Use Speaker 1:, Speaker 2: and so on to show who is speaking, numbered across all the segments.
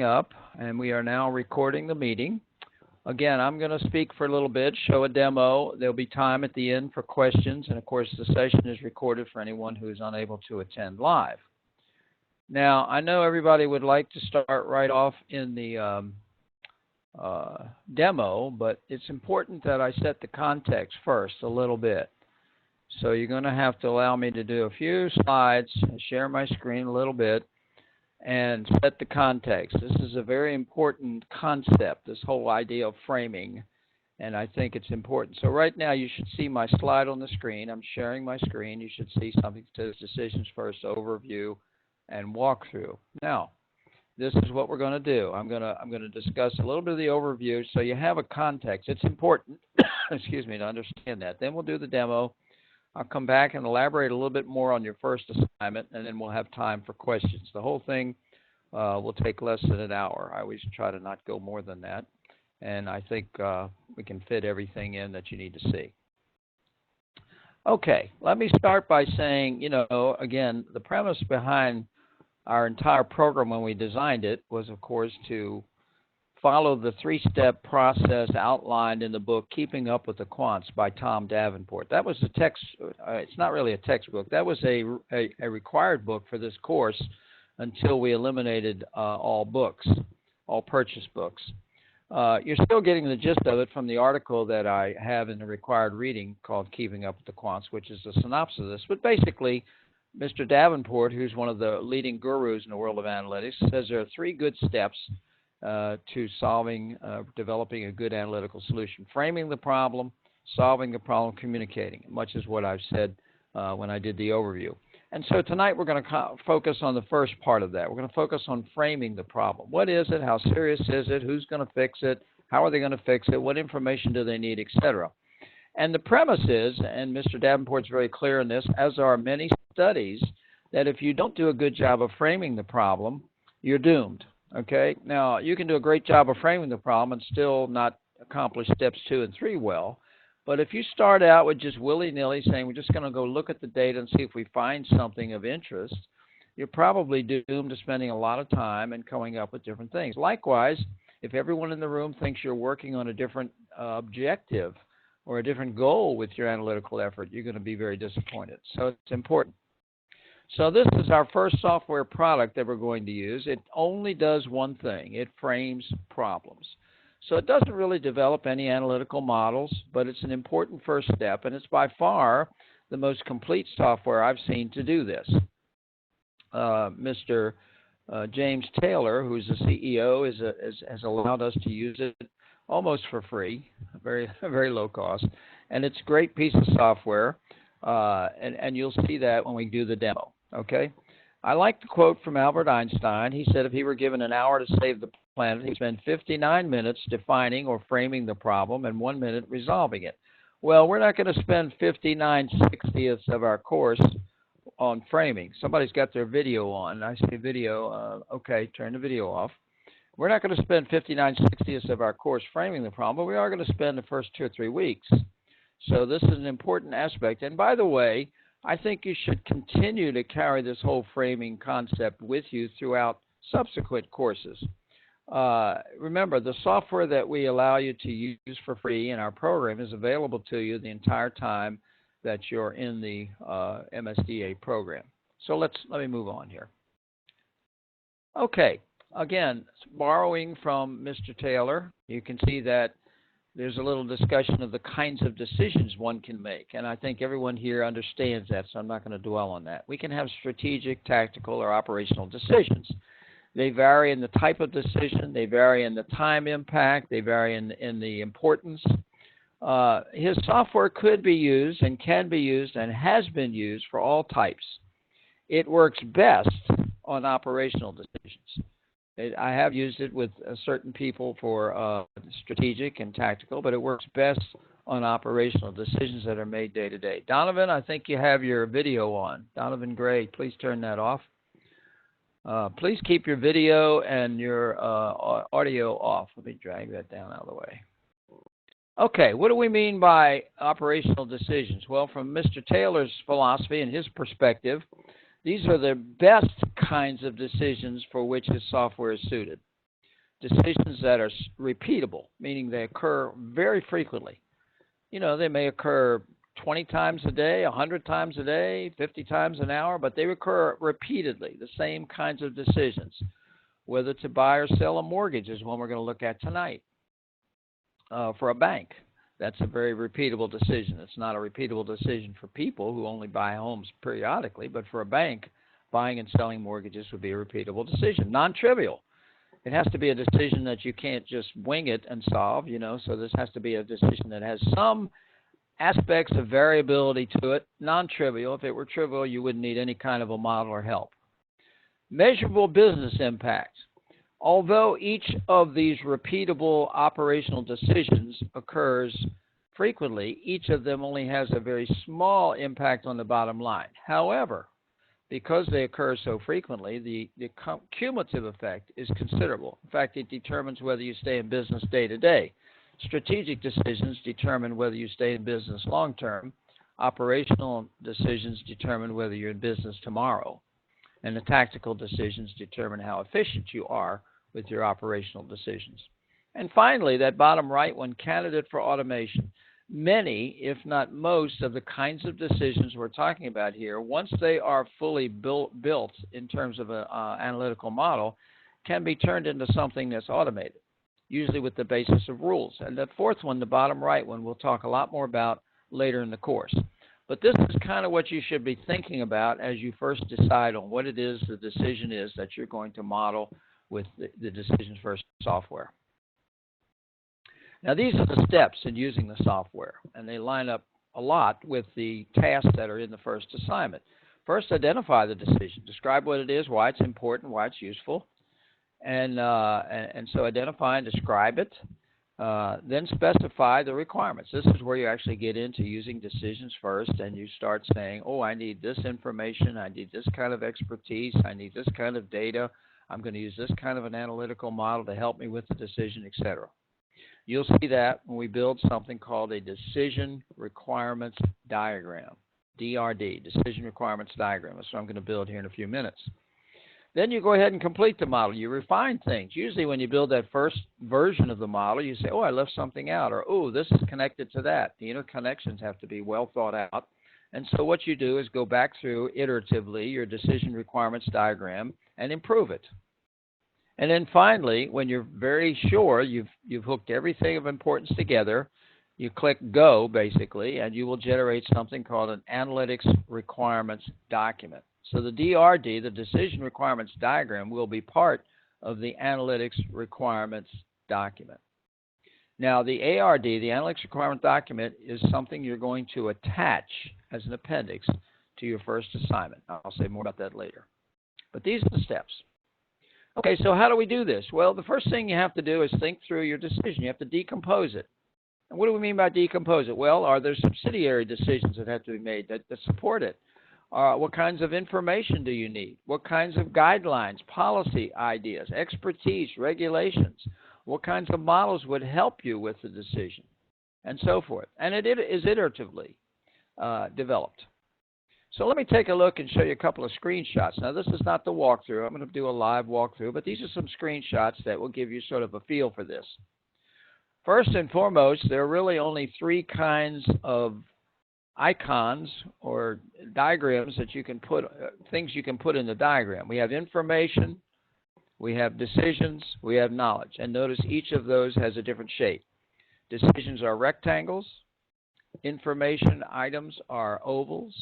Speaker 1: up, and we are now recording the meeting. Again, I'm going to speak for a little bit, show a demo. There'll be time at the end for questions, and of course the session is recorded for anyone who is unable to attend live. Now, I know everybody would like to start right off in the demo, but it's important that I set the context first a little bit. So you're going to have to allow me to do a few slides, share my screen a little bit, and set the context. This is a very important concept, this whole idea of framing, and I think it's important. So right now you should see my slide on the screen. I'm sharing my screen. You should see something that says Decisions First Overview and Walkthrough. Now, this is what we're going to do. I'm going to discuss a little bit of the overview so you have a context. It's important, excuse me, to understand that. Then we'll do the demo. I'll come back and elaborate a little bit more on your first assignment, and then we'll have time for questions. The whole thing will take less than an hour. I always try to not go more than that, and I think we can fit everything in that you need to see. Okay, let me start by saying, again, the premise behind our entire program when we designed it was, of course, to follow the three-step process outlined in the book Keeping Up with the Quants by Tom Davenport. That was a text, it's not really a textbook, that was a required book for this course until we eliminated all books, all purchase books. You're still getting the gist of it from the article that I have in the required reading called Keeping Up with the Quants, which is a synopsis of this. But basically, Mr. Davenport, who's one of the leading gurus in the world of analytics, says there are three good steps to developing a good analytical solution: framing the problem, solving the problem, communicating, much as what I've said when I did the overview. And so tonight we're going to focus on the first part of that. We're going to focus on framing the problem. What is it? How serious is it? Who's going to fix it? How are they going to fix it? What information do they need, etc.? And the premise is, and Mr. Davenport's very clear in this, as are many studies, that if you don't do a good job of framing the problem, you're doomed. Okay, now you can do a great job of framing the problem and still not accomplish steps 2 and 3 well. But if you start out with just willy-nilly saying we're just going to go look at the data and see if we find something of interest, you're probably doomed to spending a lot of time and coming up with different things. Likewise, if everyone in the room thinks you're working on a different objective or a different goal with your analytical effort, you're going to be very disappointed. So it's important. So this is our first software product that we're going to use. It only does one thing. It frames problems. So it doesn't really develop any analytical models, but it's an important first step, and it's by far the most complete software I've seen to do this. Mr. James Taylor, who's the CEO, has allowed us to use it almost for free, very, very low cost, and it's a great piece of software, and you'll see that when we do the demo. Okay, I like the quote from Albert Einstein. He said if he were given an hour to save the planet, he'd spend 59 minutes defining or framing the problem and 1 minute resolving it. Well, we're not going to spend 59/60ths of our course on framing. Somebody's got their video on. I say video. Okay, turn the video off. We're not going to spend 59/60ths of our course framing the problem, but we are going to spend the first 2 or 3 weeks. So this is an important aspect. And by the way, I think you should continue to carry this whole framing concept with you throughout subsequent courses. Remember, the software that we allow you to use for free in our program is available to you the entire time that you're in the MSDA program. So let me move on here. Okay, again, borrowing from Mr. Taylor, you can see that there's a little discussion of the kinds of decisions one can make, and I think everyone here understands that, so I'm not going to dwell on that. We can have strategic, tactical, or operational decisions. They vary in the type of decision, they vary in the time impact, they vary in the importance. His software could be used and can be used and has been used for all types. It works best on operational decisions. I have used it with certain people for strategic and tactical, but it works best on operational decisions that are made day to day. Donovan, I think you have your video on. Donovan Gray, please turn that off. Please keep your video and your audio off. Let me drag that down out of the way. Okay, what do we mean by operational decisions? Well, from Mr. Taylor's philosophy and his perspective, these are the best kinds of decisions for which his software is suited. decisions that are repeatable, meaning they occur very frequently. They may occur 20 times a day, 100 times a day, 50 times an hour, but they occur repeatedly, the same kinds of decisions. Whether to buy or sell a mortgage is one we're going to look at tonight. For a bank, that's a very repeatable decision. It's not a repeatable decision for people who only buy homes periodically, but for a bank, buying and selling mortgages would be a repeatable decision. Non-trivial. It has to be a decision that you can't just wing it and solve, so this has to be a decision that has some aspects of variability to it. Non-trivial. If it were trivial, you wouldn't need any kind of a model or help. Measurable business impact. Although each of these repeatable operational decisions occurs frequently, each of them only has a very small impact on the bottom line. However, because they occur so frequently, the cumulative effect is considerable. In fact, it determines whether you stay in business day to day. Strategic decisions determine whether you stay in business long term. Operational decisions determine whether you're in business tomorrow. And the tactical decisions determine how efficient you are with your operational decisions. And finally, that bottom right one, candidate for automation. Many, if not most, of the kinds of decisions we're talking about here, once they are fully built in terms of an analytical model, can be turned into something that's automated, usually with the basis of rules. And the fourth one, the bottom right one, we'll talk a lot more about later in the course. But this is kind of what you should be thinking about as you first decide on what it is the decision is that you're going to model with the DecisionsFirst software. Now, these are the steps in using the software, and they line up a lot with the tasks that are in the first assignment. First, identify the decision. Describe what it is, why it's important, why it's useful. And so identify and describe it. Then specify the requirements. This is where you actually get into using DecisionsFirst, and you start saying, oh, I need this information, I need this kind of expertise, I need this kind of data, I'm going to use this kind of an analytical model to help me with the decision, etc. You'll see that when we build something called a Decision Requirements Diagram, DRD, Decision Requirements Diagram. That's what I'm going to build here in a few minutes. Then you go ahead and complete the model. You refine things. Usually when you build that first version of the model, you say, oh, I left something out, or, oh, this is connected to that. The interconnections have to be well thought out. And so what you do is go back through iteratively your Decision Requirements Diagram and improve it. And then finally, when you're very sure you've hooked everything of importance together, you click Go, basically, and you will generate something called an Analytics Requirements Document. So the DRD, the Decision Requirements Diagram, will be part of the Analytics Requirements Document. Now, the ARD, the Analytics Requirement Document, is something you're going to attach as an appendix to your first assignment. I'll say more about that later. But these are the steps. Okay, so how do we do this? Well, the first thing you have to do is think through your decision. You have to decompose it. And what do we mean by decompose it? Well, are there subsidiary decisions that have to be made that support it? What kinds of information do you need? What kinds of guidelines, policy ideas, expertise, regulations? What kinds of models would help you with the decision? And so forth. And it is iteratively developed. So let me take a look and show you a couple of screenshots. Now, this is not the walkthrough. I'm going to do a live walkthrough, but these are some screenshots that will give you sort of a feel for this. First and foremost, there are really only three kinds of icons or diagrams that you can put, things you can put in the diagram. We have information, we have decisions, we have knowledge. And notice each of those has a different shape. Decisions are rectangles, information items are ovals,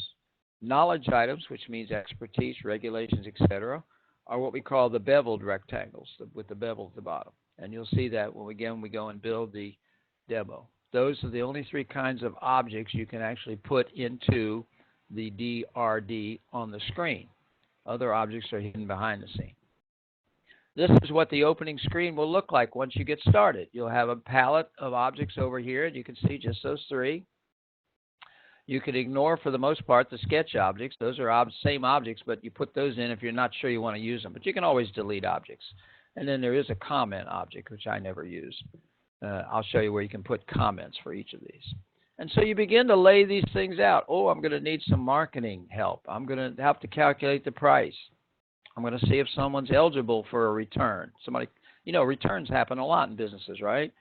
Speaker 1: knowledge items, which means expertise, regulations, etc., are what we call the beveled rectangles with the bevel at the bottom. And you'll see that when we go and build the demo. Those are the only three kinds of objects you can actually put into the DRD on the screen. Other objects are hidden behind the scene. This is what the opening screen will look like once you get started. You'll have a palette of objects over here, and you can see just those three. You can ignore, for the most part, the sketch objects. Those are same objects, but you put those in if you're not sure you want to use them. But you can always delete objects. And then there is a comment object, which I never use. I'll show you where you can put comments for each of these. And so you begin to lay these things out. Oh, I'm going to need some marketing help. I'm going to have to calculate the price. I'm going to see if someone's eligible for a return. Somebody returns happen a lot in businesses, right?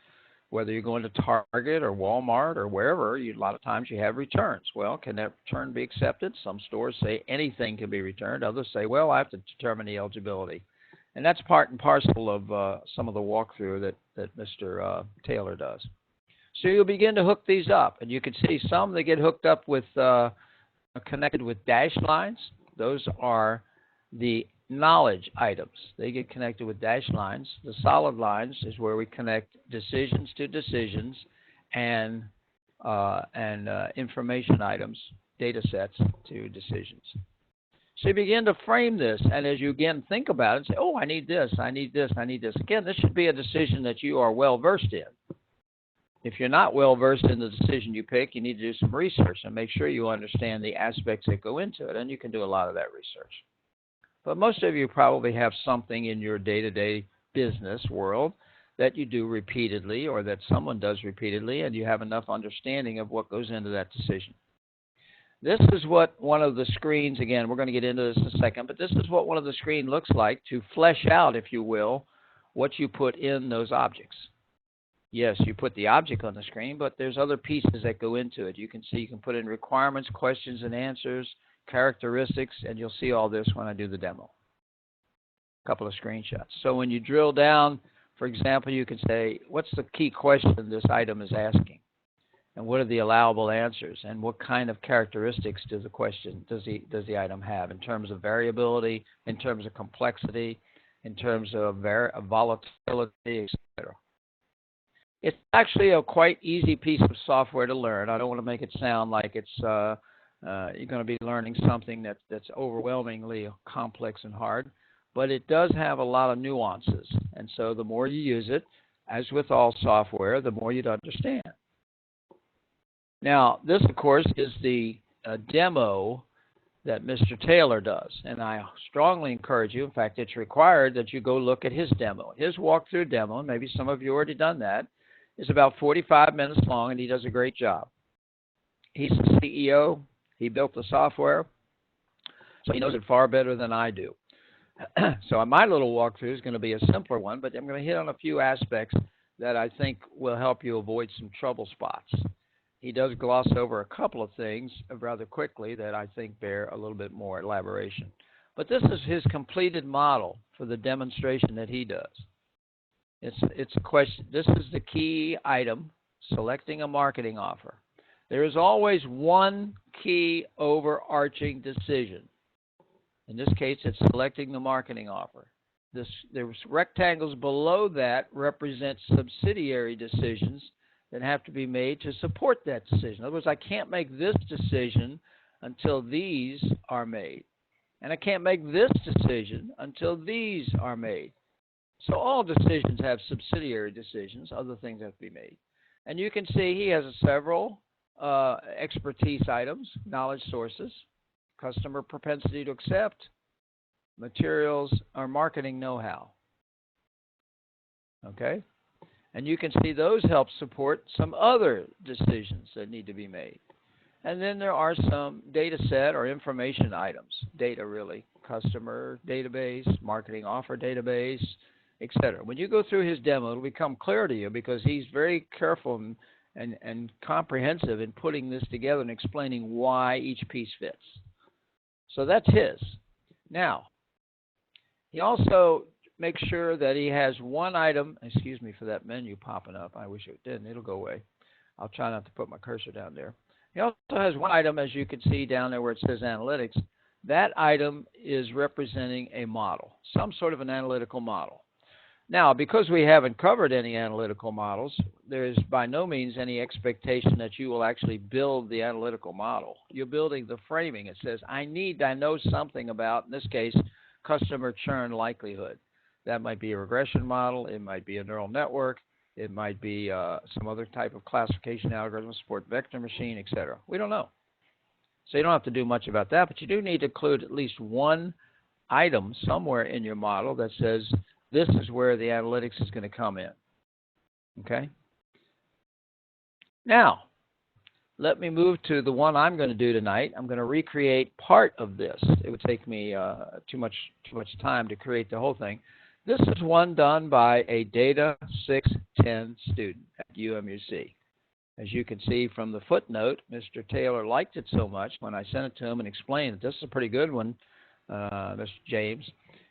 Speaker 1: Whether you're going to Target or Walmart or wherever, a lot of times you have returns. Well, can that return be accepted? Some stores say anything can be returned. Others say, well, I have to determine the eligibility. And that's part and parcel of some of the walkthrough that Mr. Taylor does. So you'll begin to hook these up. And you can see some that get hooked up with connected with dashed lines. Those are the knowledge items. They get connected with dashed lines. The solid lines is where we connect decisions to decisions and information items, data sets to decisions. So you begin to frame this, and as you again think about it, say, oh, I need this, I need this, I need this. Again, this should be a decision that you are well versed in. If you're not well versed in the decision you pick, you need to do some research and make sure you understand the aspects that go into it, and you can do a lot of that research. But most of you probably have something in your day-to-day business world that you do repeatedly or that someone does repeatedly, and you have enough understanding of what goes into that decision. This is what one of the screens, again, we're going to get into this in a second, but this is what one of the screen looks like to flesh out, if you will, what you put in those objects. Yes, you put the object on the screen, but there's other pieces that go into it. You can see you can put in requirements, questions and answers, characteristics, and you'll see all this when I do the demo. A couple of screenshots. So when you drill down, for example, you can say, what's the key question this item is asking? And what are the allowable answers? And what kind of characteristics does the item have in terms of variability, in terms of complexity, in terms of volatility, etc. It's actually a quite easy piece of software to learn. I don't want to make it sound like it's you're going to be learning something that's overwhelmingly complex and hard, but it does have a lot of nuances. And so the more you use it, as with all software, the more you'd understand. Now, this, of course, is the demo that Mr. Taylor does. And I strongly encourage you, in fact, it's required that you go look at his demo. His walkthrough demo, and maybe some of you already done that, is about 45 minutes long, and he does a great job. He's the CEO. He built the software, so he knows it far better than I do. So my little walkthrough is going to be a simpler one, but I'm going to hit on a few aspects that I think will help you avoid some trouble spots. He does gloss over a couple of things rather quickly that I think bear a little bit more elaboration. But this is his completed model for the demonstration that he does. It's a question. This is the key item, selecting a marketing offer. There is always one key overarching decision. In this case, it's selecting the marketing offer. The rectangles below that represent subsidiary decisions that have to be made to support that decision. In other words, I can't make this decision until these are made. And I can't make this decision until these are made. So all decisions have subsidiary decisions. Other things have to be made. And you can see he has several expertise items, knowledge sources, customer propensity to accept, materials, or marketing know-how. Okay? And you can see those help support some other decisions that need to be made. And then there are some data set or information items, data really, customer database, marketing offer database, etc. When you go through his demo, it'll become clear to you because he's very careful and comprehensive in putting this together and explaining why each piece fits. So that's his. Now, he also makes sure that he has one item. Excuse me for that menu popping up. I wish it didn't. It'll go away. I'll try not to put my cursor down there. He also has one item, as you can see down there where it says analytics. That item is representing a model, some sort of an analytical model. Now, because we haven't covered any analytical models, there is by no means any expectation that you will actually build the analytical model. You're building the framing. It says, I know something about, in this case, customer churn likelihood. That might be a regression model. It might be a neural network. It might be some other type of classification algorithm, support vector machine, etc. We don't know. So you don't have to do much about that, but you do need to include at least one item somewhere in your model that says, this is where the analytics is going to come in. Okay? Now, let me move to the one I'm going to do tonight. I'm going to recreate part of this. It would take me too much time to create the whole thing. This is one done by a Data 610 student at UMUC. As you can see from the footnote, Mr. Taylor liked it so much when I sent it to him and explained that this is a pretty good one, Mr. James.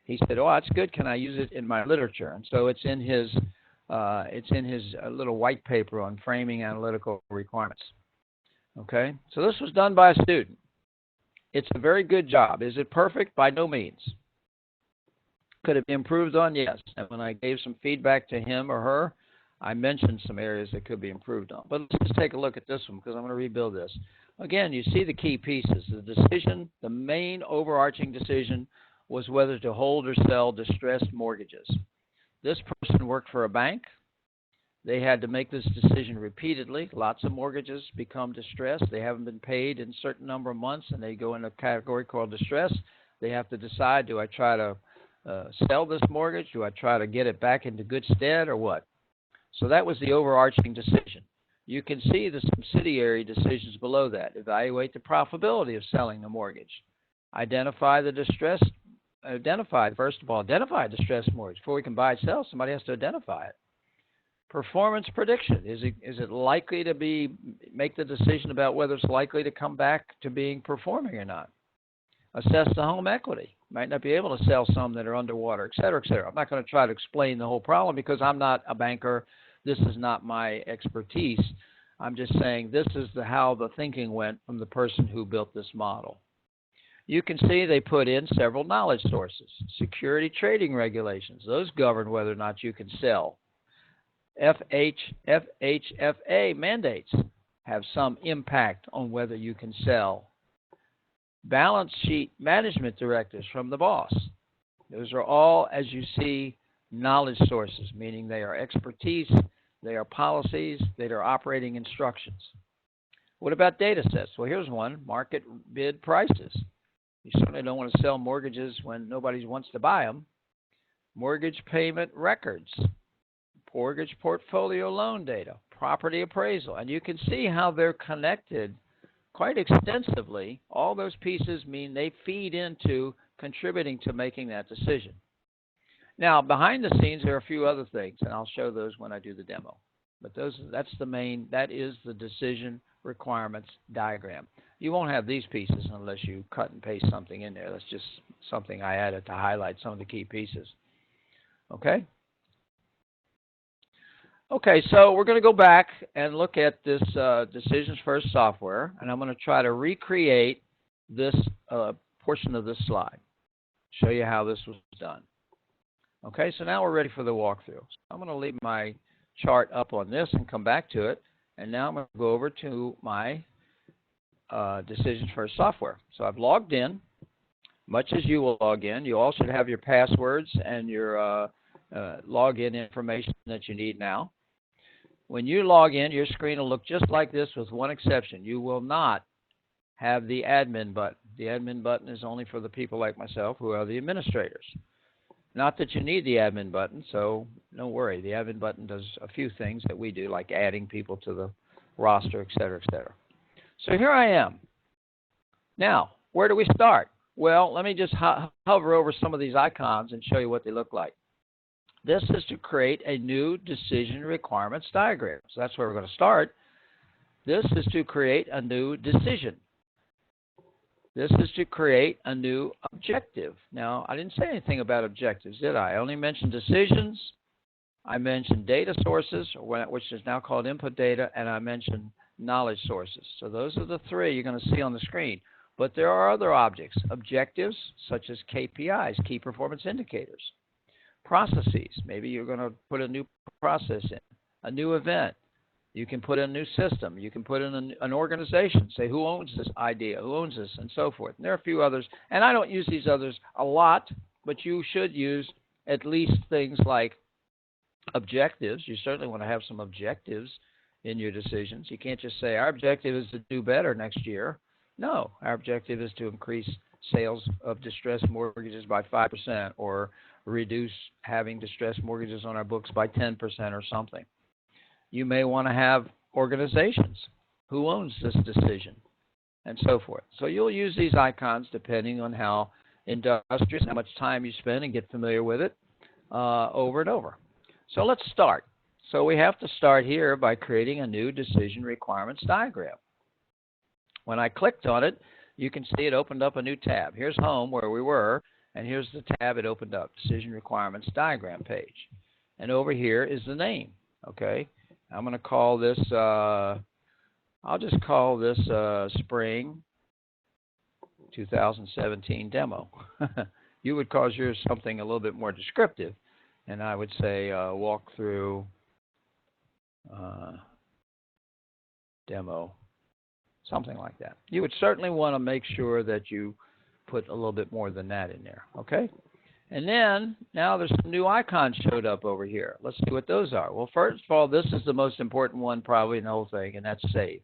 Speaker 1: He said, "Oh, that's good. Can I use it in my literature?" And so it's in his little white paper on framing analytical requirements. Okay, so this was done by a student. It's a very good job. Is it perfect? By no means. Could it be improved on? Yes. And when I gave some feedback to him or her, I mentioned some areas that could be improved on. But let's just take a look at this one because I'm going to rebuild this. Again, you see the key pieces. The decision, the main overarching decision was whether to hold or sell distressed mortgages. This person worked for a bank. They had to make this decision repeatedly. Lots of mortgages become distressed. They haven't been paid in a certain number of months, and they go in a category called distress. They have to decide, do I try to sell this mortgage? Do I try to get it back into good stead or what? So that was the overarching decision. You can see the subsidiary decisions below that. Evaluate the profitability of selling the mortgage. Identify the distress. First of all, identify a distressed mortgage. Before we can buy and sell, somebody has to identify it. Performance prediction. Is it likely to make the decision about whether it's likely to come back to being performing or not? Assess the home equity. Might not be able to sell some that are underwater, et cetera, et cetera. I'm not going to try to explain the whole problem because I'm not a banker. This is not my expertise. I'm just saying this is how the thinking went from the person who built this model. You can see they put in several knowledge sources. Security trading regulations. Those govern whether or not you can sell. FHFA mandates have some impact on whether you can sell. Balance sheet management directives from the boss. Those are all, as you see, knowledge sources, meaning they are expertise, they are policies, they are operating instructions. What about data sets? Well, here's one, market bid prices. You certainly don't want to sell mortgages when nobody wants to buy them. Mortgage payment records, mortgage portfolio loan data, property appraisal, and you can see how they're connected quite extensively. All those pieces mean they feed into contributing to making that decision. Now, behind the scenes, there are a few other things, and I'll show those when I do the demo. But that is the decision requirements diagram. You won't have these pieces unless you cut and paste something in there. That's just something I added to highlight some of the key pieces. Okay? Okay, so we're going to go back and look at this DecisionsFirst software, and I'm going to try to recreate this portion of this slide, show you how this was done. Okay, so now we're ready for the walkthrough. So I'm going to leave my chart up on this and come back to it, and now I'm going to go over to my DecisionsFirst software. So I've logged in, much as you will log in. You all should have your passwords and your login information that you need now. When you log in, your screen will look just like this with one exception. You will not have the admin button. The admin button is only for the people like myself who are the administrators. Not that you need the admin button, so don't worry. The admin button does a few things that we do, like adding people to the roster, et cetera, et cetera. So here I am. Now, where do we start? Well, let me just hover over some of these icons and show you what they look like. This is to create a new decision requirements diagram. So that's where we're going to start. This is to create a new decision. This is to create a new objective. Now, I didn't say anything about objectives, did I? I only mentioned decisions. I mentioned data sources, which is now called input data, and I mentioned knowledge sources. So those are the three you're going to see on the screen. But there are other objects, objectives such as KPIs, key performance indicators. Processes, maybe you're going to put a new process in, a new event. You can put in a new system. You can put in an organization, say who owns this idea, who owns this, and so forth. And there are a few others, and I don't use these others a lot, but you should use at least things like objectives. You certainly want to have some objectives in your decisions. You can't just say our objective is to do better next year. No, our objective is to increase sales of distressed mortgages by 5% or reduce having distressed mortgages on our books by 10% or something. You may want to have organizations. Who owns this decision? And so forth. So you'll use these icons depending on how industrious, how much time you spend and get familiar with it. over and over. So let's start. So we have to start here by creating a new decision requirements diagram. When I clicked on it, you can see it opened up a new tab. Here's home where we were, and here's the tab it opened up, decision requirements diagram page. And over here is the name, okay? I'm going to call this, I'll just call this Spring 2017 demo. You would call yours something a little bit more descriptive, and I would say walk through demo, something like that. You would certainly want to make sure that you put a little bit more than that in there, okay? And then, now there's some new icons showed up over here. Let's see what those are. Well, first of all, this is the most important one probably in the whole thing, and that's save.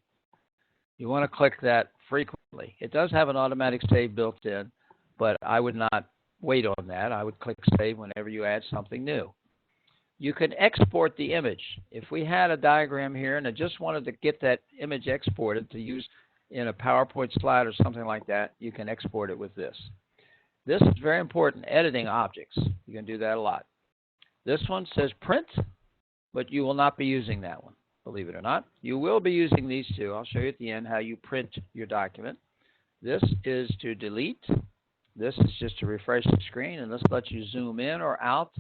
Speaker 1: You want to click that frequently. It does have an automatic save built in, but I would not wait on that. I would click save whenever you add something new. You can export the image. If we had a diagram here and I just wanted to get that image exported to use in a PowerPoint slide or something like that, you can export it with this. This is very important, editing objects. You can do that a lot. This one says print, but you will not be using that one, believe it or not. You will be using these two. I'll show you at the end how you print your document. This is to delete. This is just to refresh the screen, and this lets you zoom in or out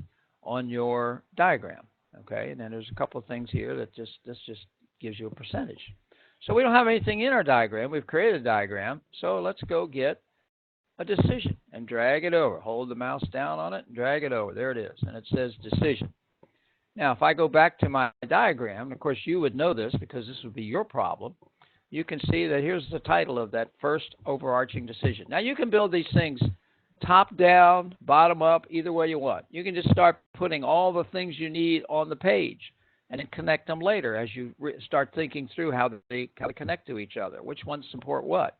Speaker 1: on your diagram, okay? And then there's a couple of things here that this just gives you a percentage. So we don't have anything in our diagram. We've created a diagram, so let's go get a decision and drag it over. Hold the mouse down on it and drag it over. There it is, and it says decision. Now, if I go back to my diagram, and of course you would know this because this would be your problem, you can see that here's the title of that first overarching decision. Now, you can build these things top down, bottom up, either way you want. You can just start putting all the things you need on the page and then connect them later as you start thinking through how they connect to each other, which ones support what.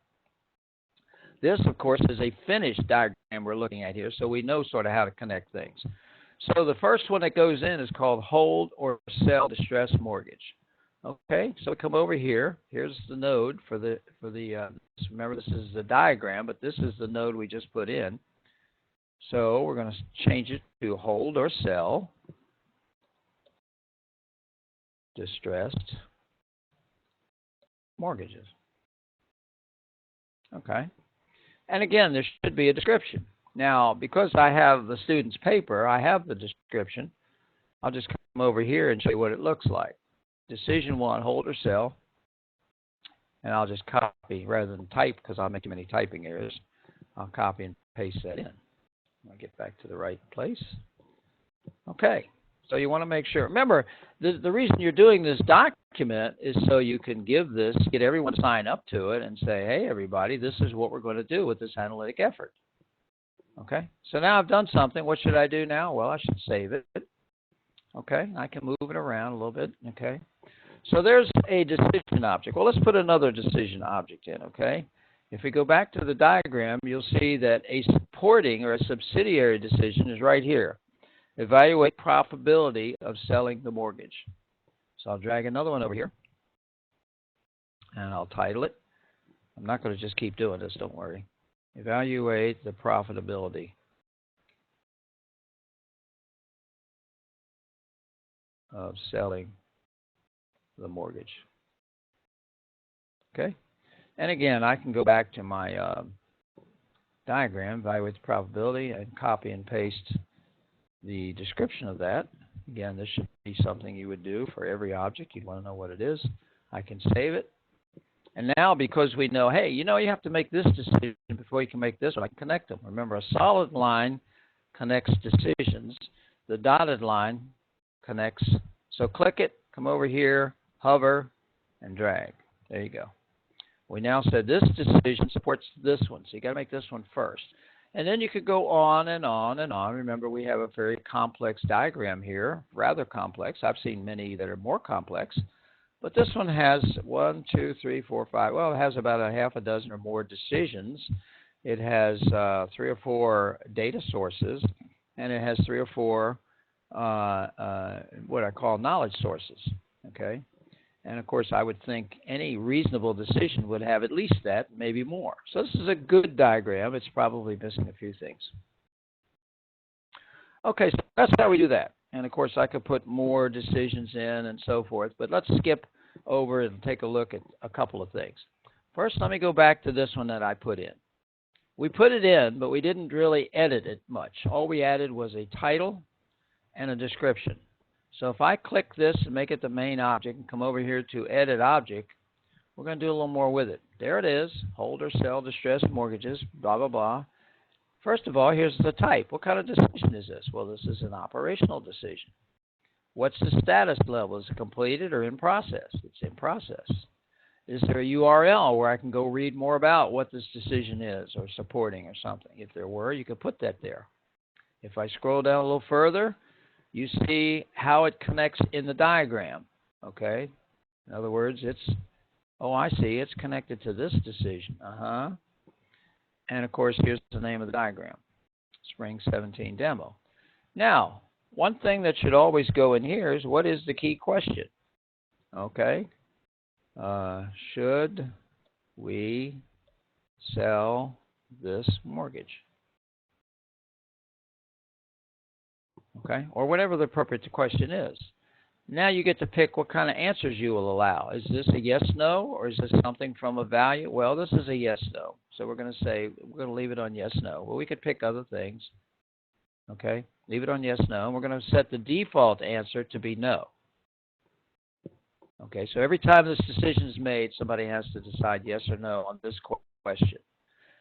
Speaker 1: This, of course, is a finished diagram we're looking at here, so we know sort of how to connect things. So the first one that goes in is called hold or sell distressed mortgage. Okay, so we come over here. Here's the node for the remember this is the diagram, but this is the node we just put in. So we're going to change it to hold or sell distressed mortgages. Okay. And again, there should be a description. Now, because I have the student's paper, I have the description. I'll just come over here and show you what it looks like. Decision 1, hold or sell. And I'll just copy rather than type because I'll make too many typing errors. I'll copy and paste that in. I'll get back to the right place. Okay. So you want to make sure. Remember, the reason you're doing this document is so you can give this, get everyone to sign up to it and say, hey, everybody, this is what we're going to do with this analytic effort. Okay, so now I've done something. What should I do now? Well, I should save it. Okay, I can move it around a little bit. Okay, so there's a decision object. Well, let's put another decision object in, okay? If we go back to the diagram, you'll see that a supporting or a subsidiary decision is right here. Evaluate profitability of selling the mortgage. So I'll drag another one over here, and I'll title it. I'm not going to just keep doing this, don't worry. Evaluate the profitability of selling the mortgage. Okay? And again, I can go back to my diagram, evaluate the probability, and copy and paste the description of that. Again, this should be something you would do for every object. You'd want to know what it is. I can save it. And now, because we know, hey, you know, you have to make this decision before you can make this one, I can connect them. Remember, a solid line connects decisions. The dotted line connects. So click it, come over here, hover, and drag. There you go. We now said this decision supports this one, so you got to make this one first. And then you could go on and on and on. Remember, we have a very complex diagram here, rather complex. I've seen many that are more complex. But this one has 1, 2, 3, 4, 5. Well, it has about a half a dozen or more decisions. It has 3 or 4 data sources, and it has 3 or 4 what I call knowledge sources. Okay, and of course, I would think any reasonable decision would have at least that, maybe more. So this is a good diagram. It's probably missing a few things. Okay, so that's how we do that. And of course, I could put more decisions in and so forth, but let's skip over and take a look at a couple of things. First, let me go back to this one that I put in. We put it in, but we didn't really edit it much. All we added was a title and a description. So if I click this and make it the main object and come over here to edit object, we're going to do a little more with it. There it is, hold or sell distressed mortgages, blah, blah, blah. First of all, here's the type. What kind of decision is this? Well, this is an operational decision. What's the status level? Is it completed or in process? It's in process. Is there a URL where I can go read more about what this decision is or supporting or something? If there were, you could put that there. If I scroll down a little further, you see how it connects in the diagram, okay? In other words, it's, oh, I see, it's connected to this decision. And, of course, here's the name of the diagram, Spring 17 Demo. Now, one thing that should always go in here is what is the key question, okay? Should we sell this mortgage? Okay, or whatever the appropriate question is. Now you get to pick what kind of answers you will allow. Is this a yes, no, or is this something from a value? Well, this is a yes, no. So we're going to say, we're going to leave it on yes, no. Well, we could pick other things. Okay, leave it on yes, no. And we're going to set the default answer to be no. Okay, so every time this decision is made, somebody has to decide yes or no on this question.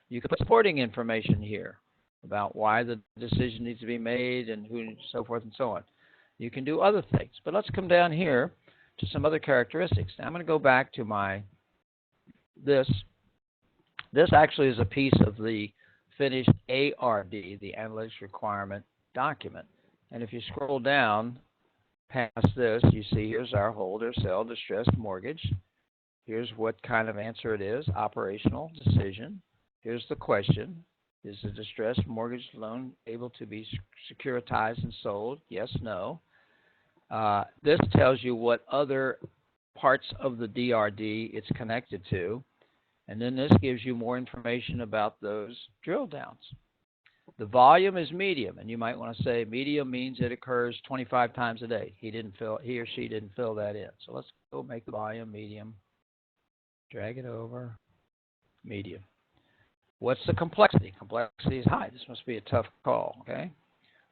Speaker 1: You can put supporting information here about why the decision needs to be made and who, so forth and so on. You can do other things, but let's come down here to some other characteristics. Now I'm going to go back to my this. This actually is a piece of the finished ARD, the Analytics Requirement document. And if you scroll down past this, you see here's our hold or sell distressed mortgage. Here's what kind of answer it is, operational decision. Here's the question. Is the distressed mortgage loan able to be securitized and sold? Yes, no. This tells you what other parts of the DRD it's connected to. And then this gives you more information about those drill downs. The volume is medium, and you might want to say medium means it occurs 25 times a day. He or she didn't fill that in. So let's go make the volume medium. Drag it over. Medium. What's the complexity? Complexity is high. This must be a tough call, okay?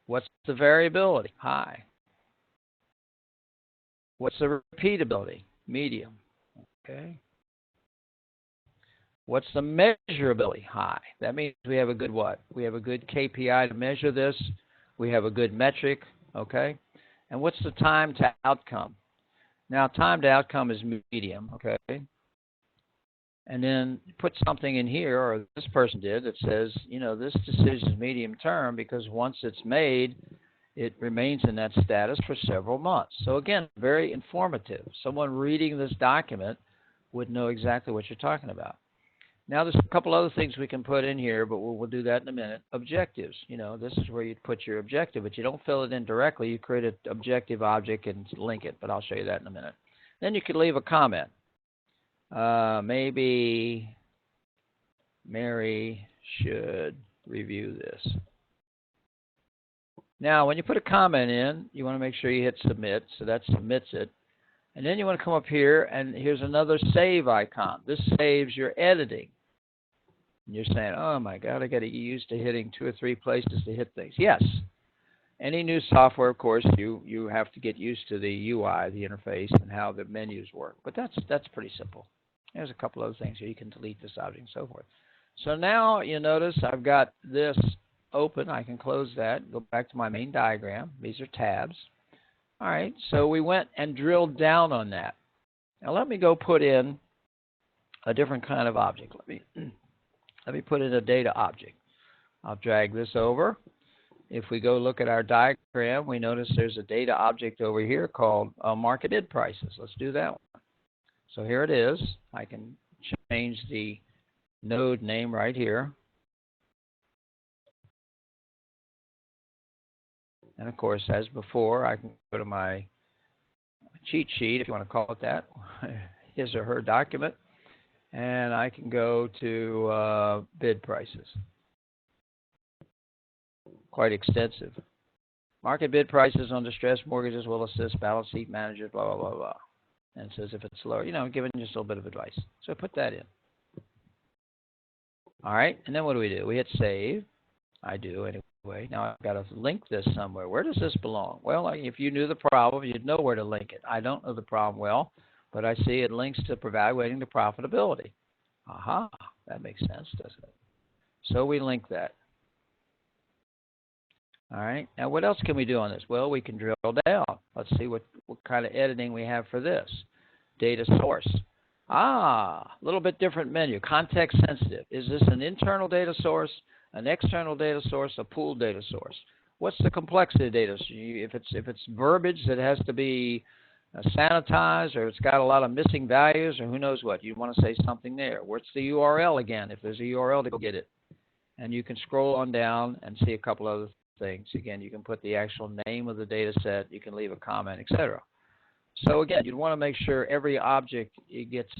Speaker 1: What's the variability? High. What's the repeatability? Medium, okay? What's the measurability? High. That means we have a good what? We have a good KPI to measure this. We have a good metric, okay? And what's the time to outcome? Now, time to outcome is medium, okay? And then put something in here, or this person did, that says, you know, this decision is medium term because once it's made, it remains in that status for several months. So again, very informative. Someone reading this document would know exactly what you're talking about. Now, there's a couple other things we can put in here, but we'll do that in a minute. Objectives. You know, this is where you'd put your objective, but you don't fill it in directly. You create an objective object and link it, but I'll show you that in a minute. Then you could leave a comment. Maybe Mary should review this. Now, when you put a comment in, you want to make sure you hit submit, so that submits it. And then you want to come up here, and here's another save icon. This saves your editing. And you're saying, oh my God, I got to get used to hitting 2 or 3 places to hit things. Yes. Any new software, of course, you have to get used to the UI, the interface, and how the menus work. But that's pretty simple. There's a couple other things here. You can delete this object and so forth. So now you notice I've got this open. I can close that, go back to my main diagram. These are tabs. All right, so we went and drilled down on that. Now let me go put in a different kind of object. Let me put in a data object. I'll drag this over. If we go look at our diagram, we notice there's a data object over here called market bid prices. Let's do that one. So here it is. I can change the node name right here. And of course, as before, I can go to my cheat sheet, if you want to call it that, his or her document, and I can go to bid prices. Quite extensive. Market bid prices on distressed mortgages will assist balance sheet managers, blah, blah, blah, blah. And it says if it's lower, giving just a little bit of advice. So put that in. All right, and then what do? We hit save. I do anyway. Now I've got to link this somewhere. Where does this belong? Well, if you knew the problem, you'd know where to link it. I don't know the problem well, but I see it links to evaluating the profitability. Aha, that makes sense, doesn't it? So we link that. All right, now what else can we do on this? Well, we can drill down. Let's see what kind of editing we have for this. Data source. A little bit different menu. Context sensitive. Is this an internal data source, an external data source, a pooled data source? What's the complexity of data? If it's verbiage that has to be sanitized, or it's got a lot of missing values, or who knows what, you want to say something there. What's the URL again? If there's a URL to go get it. And you can scroll on down and see a couple other things. Again, you can put the actual name of the data set, you can leave a comment, etc. So again, you'd want to make sure every object it gets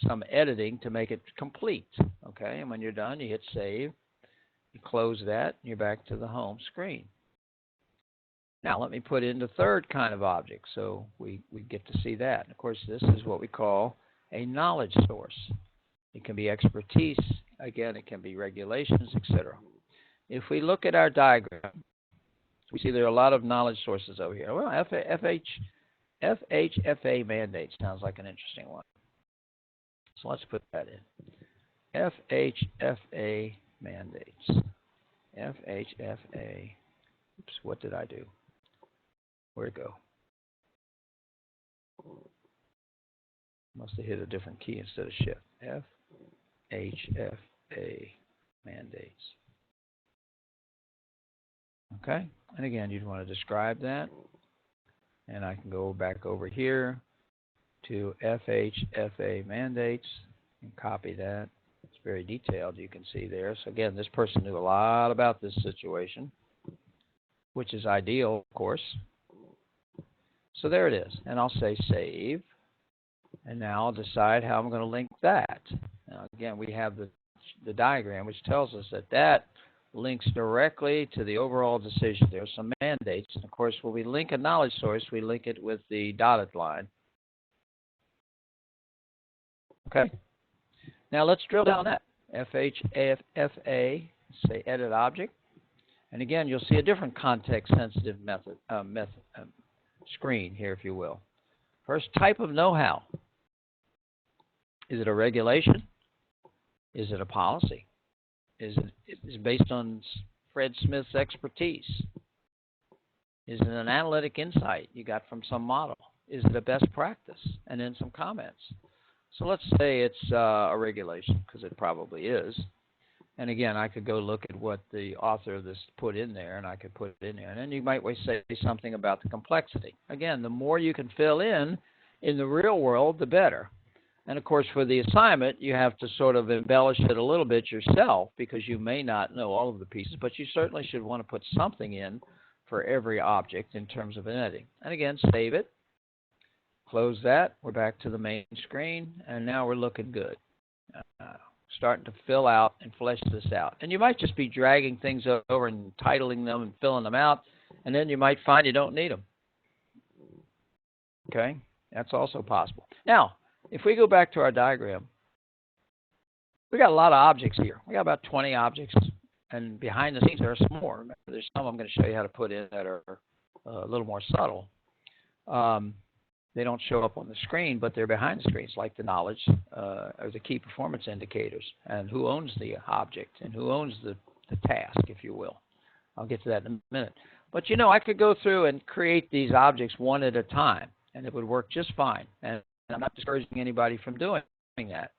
Speaker 1: some editing to make it complete. Okay, and when you're done, you hit save, you close that, and you're back to the home screen. Now let me put in the third kind of object so we get to see that. And of course, this is what we call a knowledge source. It can be expertise, again, it can be regulations, etc. If we look at our diagram, we see there are a lot of knowledge sources over here. Well, FHFA mandate sounds like an interesting one. So let's put that in. FHFA mandates. FHFA. Oops, what did I do? Where'd it go? Must have hit a different key instead of shift. FHFA mandates. Okay, and again, you'd want to describe that. And I can go back over here to FHFA mandates and copy that. It's very detailed, you can see there. So again, this person knew a lot about this situation, which is ideal, of course. So there it is. And I'll say save. And now I'll decide how I'm going to link that. Now again, we have the diagram, which tells us that links directly to the overall decision. There are some mandates. And of course, when we link a knowledge source, we link it with the dotted line. Okay. Now let's drill down that. FHFA, say edit object. And again, you'll see a different context-sensitive screen here, if you will. First, type of know-how. Is it a regulation? Is it a policy? Is it based on Fred Smith's expertise? Is it an analytic insight you got from some model? Is it a best practice? And then some comments. So let's say it's a regulation, because it probably is. And again, I could go look at what the author of this put in there, and I could put it in there. And then you might say something about the complexity. Again, the more you can fill in the real world, the better. And of course, for the assignment, you have to sort of embellish it a little bit yourself, because you may not know all of the pieces, but you certainly should want to put something in for every object in terms of editing. And again, save it. Close that. We're back to the main screen, and now we're looking good. Starting to fill out and flesh this out. And you might just be dragging things over and titling them and filling them out, and then you might find you don't need them. Okay? That's also possible. Now, if we go back to our diagram, we got a lot of objects here. We got about 20 objects, and behind the scenes there are some more. Remember, there's some I'm going to show you how to put in that are a little more subtle. They don't show up on the screen, but they're behind the screens, like the knowledge or the key performance indicators, and who owns the object, and who owns the task, if you will. I'll get to that in a minute. But, I could go through and create these objects one at a time, and it would work just fine. And I'm not discouraging anybody from doing that.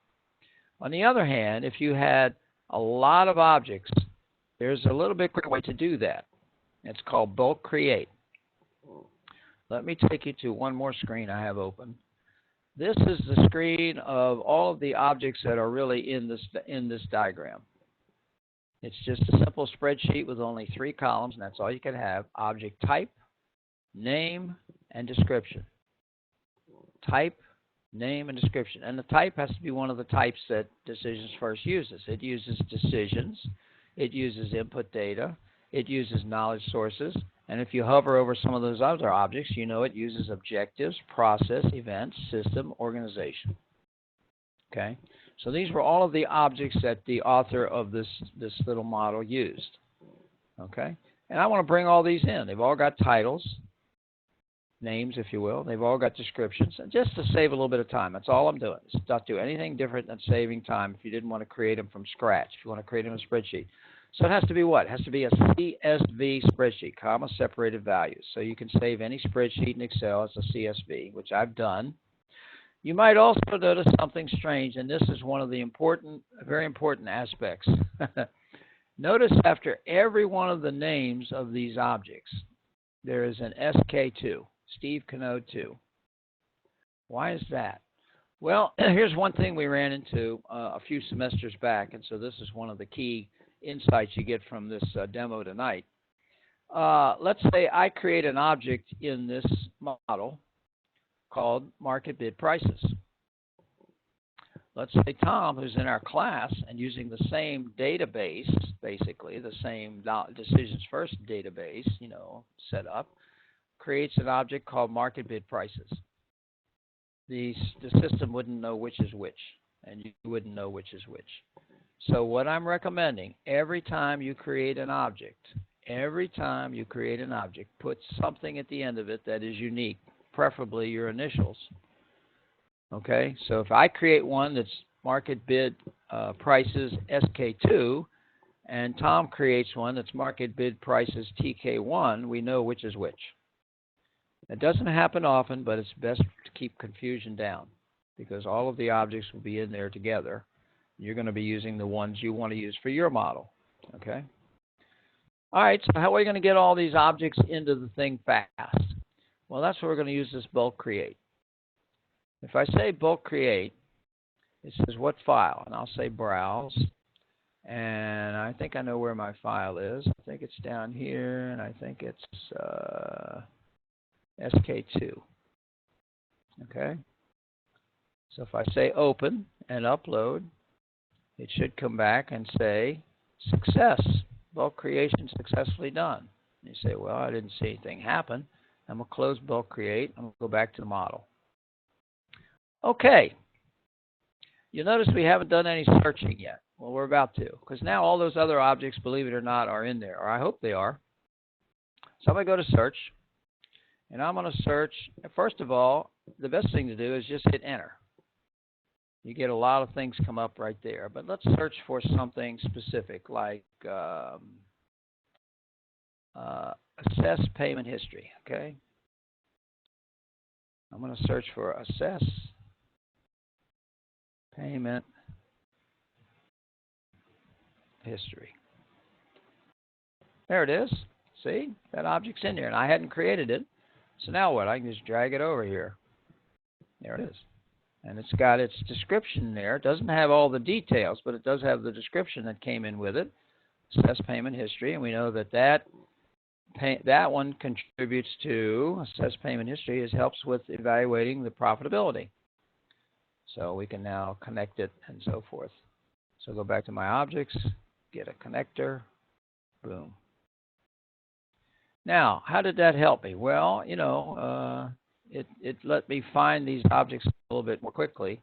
Speaker 1: On the other hand, if you had a lot of objects, there's a little bit quicker way to do that. It's called bulk create. Let me take you to one more screen I have open. This is the screen of all of the objects that are really in this diagram. It's just a simple spreadsheet with only 3 columns, and that's all you can have. Object type, name, and description. Type, name, and description. And the type has to be one of the types that DecisionsFirst uses. It uses decisions. It uses input data. It uses knowledge sources. And if you hover over some of those other objects, you know it uses objectives, process, events, system, organization. Okay? So these were all of the objects that the author of this little model used. Okay? And I want to bring all these in. They've all got titles, names, if you will. They've all got descriptions. And just to save a little bit of time, that's all I'm doing. It's not do anything different than saving time if you didn't want to create them from scratch, if you want to create them in a spreadsheet. So it has to be what? It has to be a CSV spreadsheet, comma separated values. So you can save any spreadsheet in Excel as a CSV, which I've done. You might also notice something strange, and this is one of the very important aspects. Notice after every one of the names of these objects, there is an SK2, Steve Cano 2. Why is that? Well, here's one thing we ran into a few semesters back, and so this is one of the key insights you get from this demo tonight. Let's say I create an object in this model called market bid prices. Let's say Tom, who's in our class and using the same database, basically the same DecisionsFirst database, set up, creates an object called market bid prices. The system wouldn't know which is which, and you wouldn't know which is which. So what I'm recommending, every time you create an object, put something at the end of it that is unique, preferably your initials. Okay, so if I create one that's market bid prices SK2, and Tom creates one that's market bid prices TK1, we know which is which. It doesn't happen often, but it's best to keep confusion down because all of the objects will be in there together. You're going to be using the ones you want to use for your model. Okay? All right, so how are we going to get all these objects into the thing fast? Well, that's where we're going to use this bulk create. If I say bulk create, it says what file? And I'll say browse. And I think I know where my file is. I think it's down here, and I think it's SK2. Okay? So if I say open and upload, it should come back and say success, bulk creation successfully done. And you say, well, I didn't see anything happen. I'm going to close bulk create. I'm going to go back to the model. Okay. You'll notice we haven't done any searching yet. Well, we're about to, because now all those other objects, believe it or not, are in there, or I hope they are. So I'm going to go to search, and I'm going to search. First of all, the best thing to do is just hit enter. You get a lot of things come up right there, but let's search for something specific like assess payment history, okay? I'm going to search for assess payment history. There it is. See? That object's in there, and I hadn't created it. So now what? I can just drag it over here. There it is. And it's got its description there. It doesn't have all the details, but it does have the description that came in with it. Assess payment history, and we know that one contributes to assess payment history. It helps with evaluating the profitability. So we can now connect it and so forth. So go back to my objects, get a connector, boom. Now, how did that help me? Well, it let me find these objects a little bit more quickly.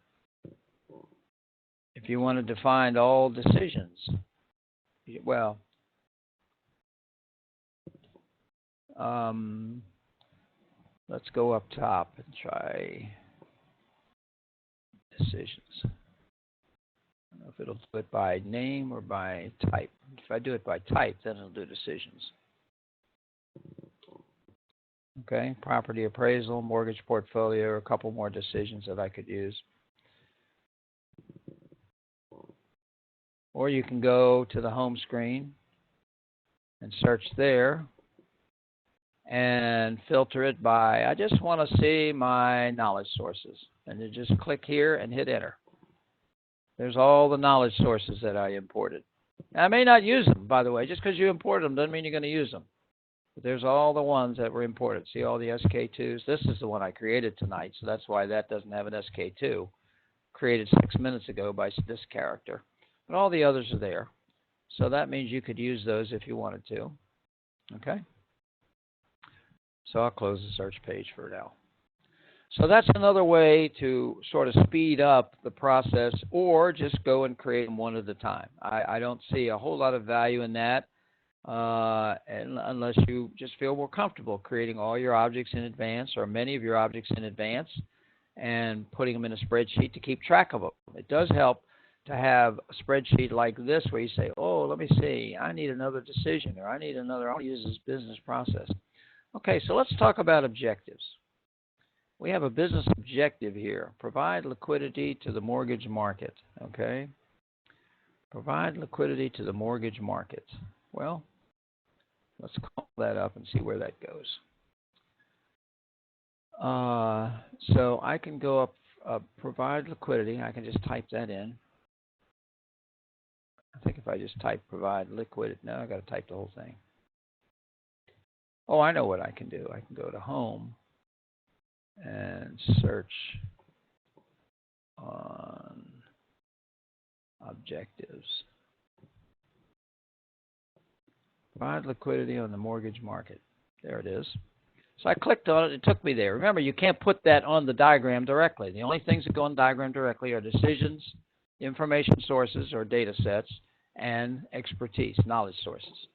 Speaker 1: If you wanted to find all decisions, well, let's go up top and try decisions. I don't know if it'll do it by name or by type. If I do it by type, then it'll do decisions. Okay, property appraisal, mortgage portfolio, a couple more decisions that I could use. Or you can go to the home screen and search there and filter it by, I just want to see my knowledge sources. And you just click here and hit enter. There's all the knowledge sources that I imported. Now, I may not use them, by the way. Just because you import them doesn't mean you're going to use them. But there's all the ones that were imported. See all the SK2s? This is the one I created tonight, so that's why that doesn't have an SK2. Created 6 minutes ago by this character. But all the others are there. So that means you could use those if you wanted to. Okay? So I'll close the search page for now. So that's another way to sort of speed up the process, or just go and create them one at a time. I don't see a whole lot of value in that unless you just feel more comfortable creating all your objects in advance, or many of your objects in advance, and putting them in a spreadsheet to keep track of them. It does help to have a spreadsheet like this where you say, oh, let me see, I need another decision, or I want to use this business process. Okay, so let's talk about objectives. We have a business objective here. Provide liquidity to the mortgage market, okay? Provide liquidity to the mortgage market. Well, let's call that up and see where that goes. So I can go up, provide liquidity. I can just type that in. I think if I just type provide liquidity, no, I got to type the whole thing. Oh, I know what I can do. I can go to home and search on objectives. Provide liquidity on the mortgage market. There it is. So I clicked on it. It took me there. Remember, you can't put that on the diagram directly. The only things that go on the diagram directly are decisions, information sources or data sets, and expertise, knowledge sources.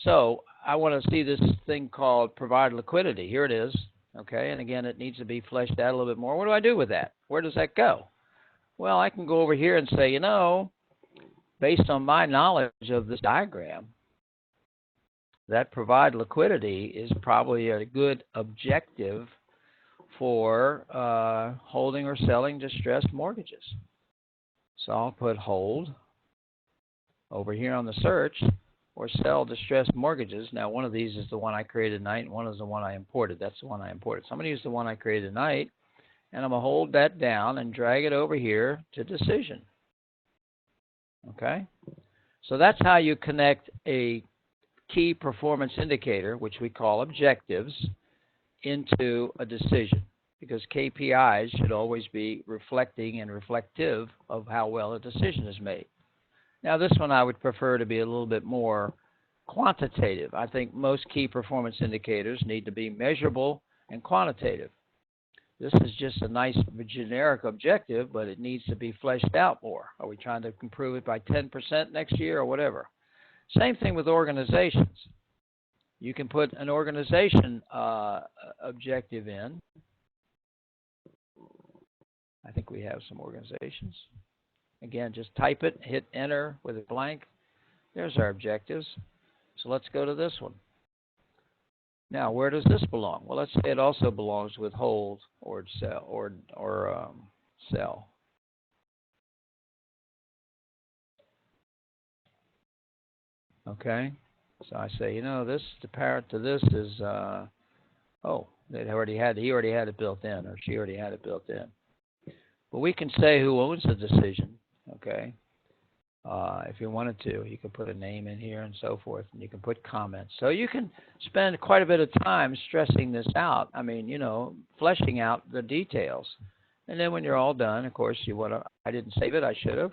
Speaker 1: So I want to see this thing called provide liquidity. Here it is. Okay, and again, it needs to be fleshed out a little bit more. What do I do with that? Where does that go? Well, I can go over here and say, based on my knowledge of this diagram, that provide liquidity is probably a good objective for holding or selling distressed mortgages. So I'll put hold over here on the search, or sell distressed mortgages. Now, one of these is the one I created tonight, and one is the one I imported. That's the one I imported. So I'm going to use the one I created tonight, and I'm going to hold that down and drag it over here to decision. Okay? So that's how you connect a key performance indicator, which we call objectives, into a decision, because KPIs should always be reflecting and reflective of how well a decision is made. Now, this one I would prefer to be a little bit more quantitative. I think most key performance indicators need to be measurable and quantitative. This is just a nice generic objective, but it needs to be fleshed out more. Are we trying to improve it by 10% next year or whatever? Same thing with organizations. You can put an organization objective in. I think we have some organizations. Again, just type it, hit enter with a blank. There's our objectives. So let's go to this one. Now, where does this belong? Well, let's say it also belongs with hold or sell or sell. Okay. So I say, this the parent to this is he already had it built in, or she already had it built in. But we can say who owns the decision. Okay. If you wanted to, you can put a name in here and so forth, and you can put comments. So you can spend quite a bit of time stressing this out. I mean, fleshing out the details. And then when you're all done, of course, I didn't save it. I should have.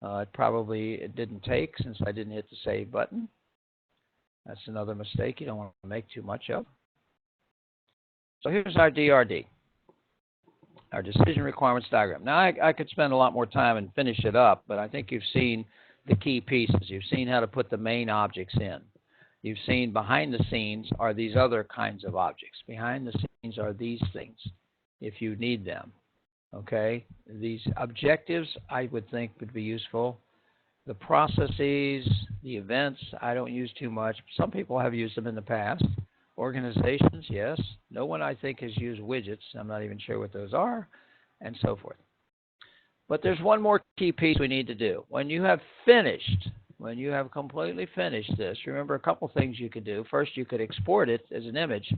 Speaker 1: It didn't take since I didn't hit the save button. That's another mistake you don't want to make too much of. So here's our DRD. Our decision requirements diagram. Now, I could spend a lot more time and finish it up, but I think you've seen the key pieces. You've seen how to put the main objects in. You've seen behind the scenes are these other kinds of objects. Behind the scenes are these things, if you need them. Okay? These objectives, I would think, would be useful. The processes, the events, I don't use too much. Some people have used them in the past. Organizations, yes. No one, I think, has used widgets. I'm not even sure what those are, and so forth. But there's one more key piece we need to do. When you have completely finished this, remember a couple things you could do. First, you could export it as an image,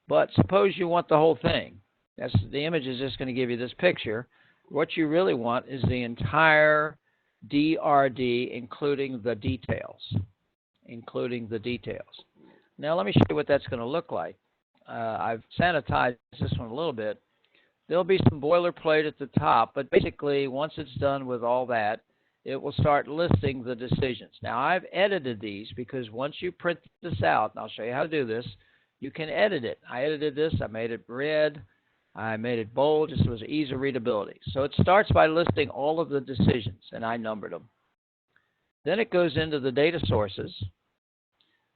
Speaker 1: but suppose you want the whole thing. The image is just going to give you this picture. What you really want is the entire DRD, including the details. Now, let me show you what that's going to look like. I've sanitized this one a little bit. There'll be some boilerplate at the top, but basically, once it's done with all that, it will start listing the decisions. Now, I've edited these because once you print this out, and I'll show you how to do this, You can edit it. I edited this. I made it red. I made it bold just so it was ease of readability. So it starts by listing all of the decisions, and I numbered them. Then it goes into the data sources.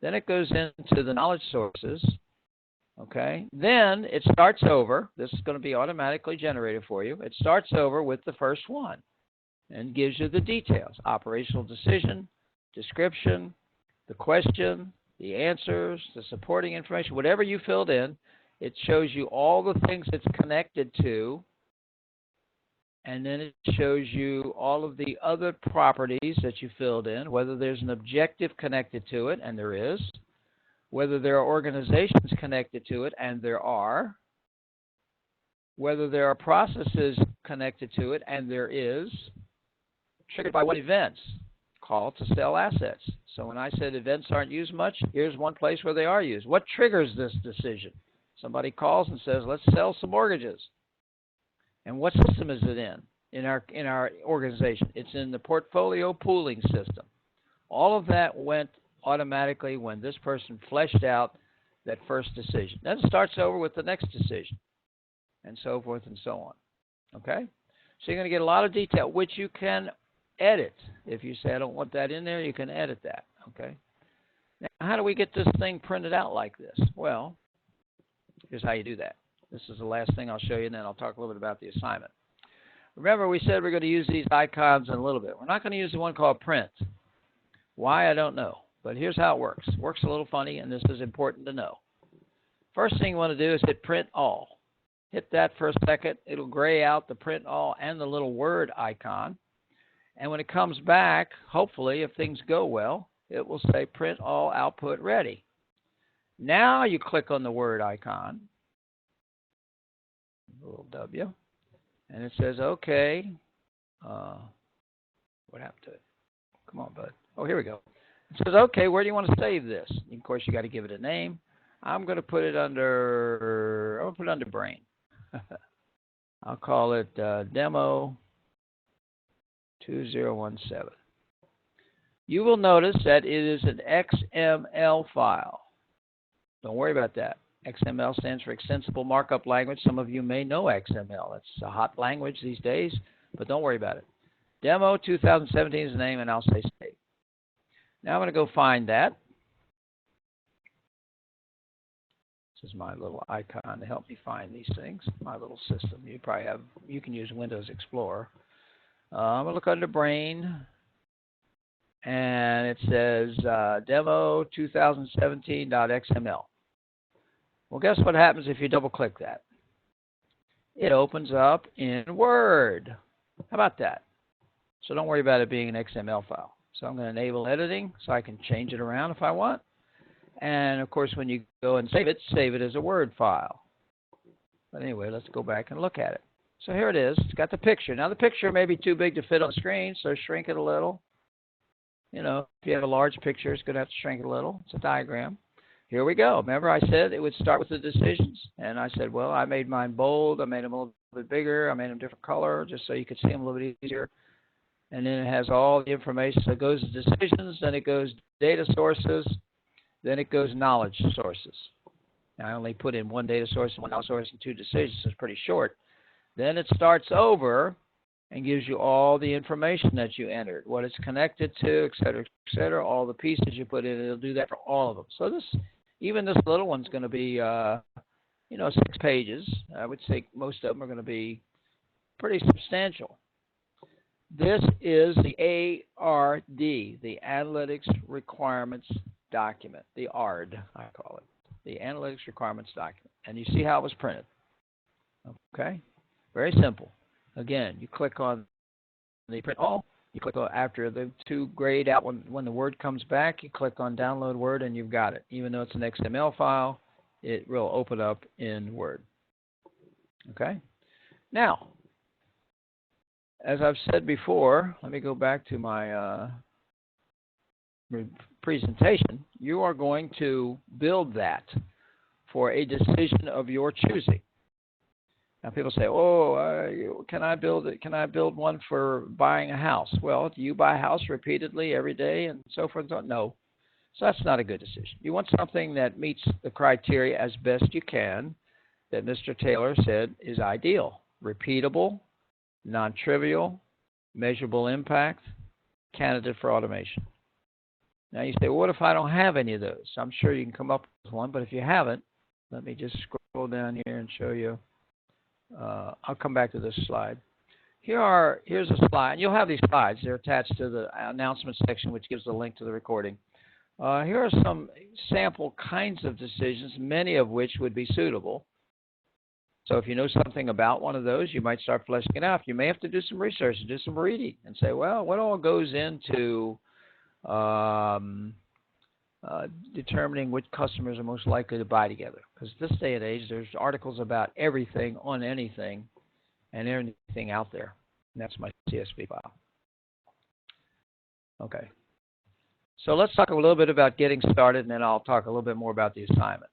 Speaker 1: Then it goes into the knowledge sources. Okay. Then it starts over. This is going to be automatically generated for you. It starts over with the first one and gives you the details: operational decision, description, the question, the answers, the supporting information, whatever you filled in. It shows you all the things it's connected to, and then it shows you all of the other properties that you filled in, whether there's an objective connected to it, and there is, whether there are organizations connected to it, and there are, whether there are processes connected to it, and there is, triggered by what events? Call to sell assets. So when I said events aren't used much, here's one place where they are used. What triggers this decision? Somebody calls and says, let's sell some mortgages. And what system is it in our organization? It's in the portfolio pooling system. All of that went automatically when this person fleshed out that first decision. Then it starts over with the next decision, and so forth and so on. Okay? So you're going to get a lot of detail, which you can edit. If you say, I don't want that in there, you can edit that. Okay? Now, how do we get this thing printed out like this? Well, here's how you do that. This is the last thing I'll show you, and then I'll talk a little bit about the assignment. Remember, we said we're going to use these icons in a little bit. We're not going to use the one called print. Why, I don't know. But here's how it works. It works a little funny, and this is important to know. First thing you want to do is hit print all. Hit that for a second. It'll gray out the print all and the little word icon. And when it comes back, hopefully, if things go well, it will say print all output ready. Now you click on the word icon, a little W, and it says, okay. What happened to it? Come on, bud. Oh, here we go. It says, okay, where do you want to save this? Of course, you got to give it a name. I'm going to put it under, brain. I'll call it Demo 2017. You will notice that it is an XML file. Don't worry about that. XML stands for Extensible Markup Language. Some of you may know XML. It's a hot language these days, but don't worry about it. Demo 2017 is the name, and I'll say save. Now I'm going to go find that. This is my little icon to help me find these things, my little system. You can use Windows Explorer. I'm going to look under Brain, and it says Demo 2017.xml. Well, guess what happens if you double-click that? It opens up in Word. How about that? So don't worry about it being an XML file. So I'm going to enable editing so I can change it around if I want. And, of course, when you go and save it as a Word file. But anyway, let's go back and look at it. So here it is. It's got the picture. Now, the picture may be too big to fit on the screen, so shrink it a little. You know, if you have a large picture, it's going to have to shrink it a little. It's a diagram. Here we go. Remember I said it would start with the decisions? And I said, well, I made mine bold. I made them a little bit bigger. I made them different color just so you could see them a little bit easier. And then it has all the information. So it goes to decisions, then it goes data sources, then it goes knowledge sources. Now, I only put in one data source, one knowledge source, and two decisions, so it's pretty short. Then it starts over and gives you all the information that you entered, what it's connected to, et cetera, all the pieces you put in. It'll do that for all of them. So even this little one's going to be, 6 pages. I would say most of them are going to be pretty substantial. This is the ARD, the Analytics Requirements Document, the ARD, I call it, the Analytics Requirements Document. And you see how it was printed. Okay? Very simple. Again, you click on the print all. You click on after the two grayed out when the word comes back, you click on download Word and you've got it. Even though it's an XML file, it will open up in Word. Okay? Now, as I've said before, let me go back to my presentation. You are going to build that for a decision of your choosing. Now people say, can I build it? Can I build one for buying a house? Well, do you buy a house repeatedly every day and so forth? No. So that's not a good decision. You want something that meets the criteria as best you can that Mr. Taylor said is ideal. Repeatable, non-trivial, measurable impact, candidate for automation. Now you say, well, what if I don't have any of those? I'm sure you can come up with one, but if you haven't, let me just scroll down here and show you. I'll come back to this slide. Here's a slide. You'll have these slides. They're attached to the announcement section, which gives the link to the recording. Here are some sample kinds of decisions, many of which would be suitable. So if you know something about one of those, you might start fleshing it out. You may have to do some research and do some reading and say, well, what all goes into determining which customers are most likely to buy together? Because this day and age, there's articles about everything on anything and anything out there. And that's my CSV file. Okay. So let's talk a little bit about getting started, and then I'll talk a little bit more about the assignment.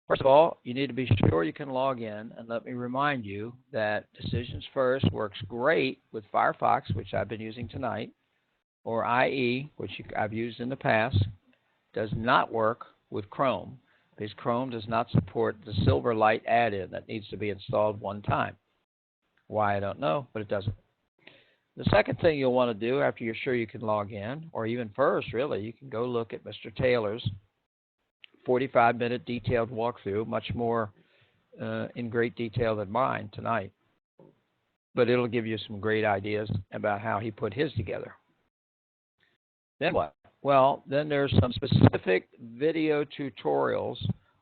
Speaker 1: First of all, you need to be sure you can log in, and let me remind you that DecisionsFirst works great with Firefox, which I've been using tonight, or IE, which I've used in the past. Does not work with Chrome, because Chrome does not support the Silverlight add-in that needs to be installed one time. Why, I don't know, but it doesn't. The second thing you'll want to do after you're sure you can log in, or even first, really, you can go look at Mr. Taylor's 45-minute detailed walkthrough, much more in great detail than mine tonight. But it'll give you some great ideas about how he put his together. Then what? Well, then there's some specific video tutorials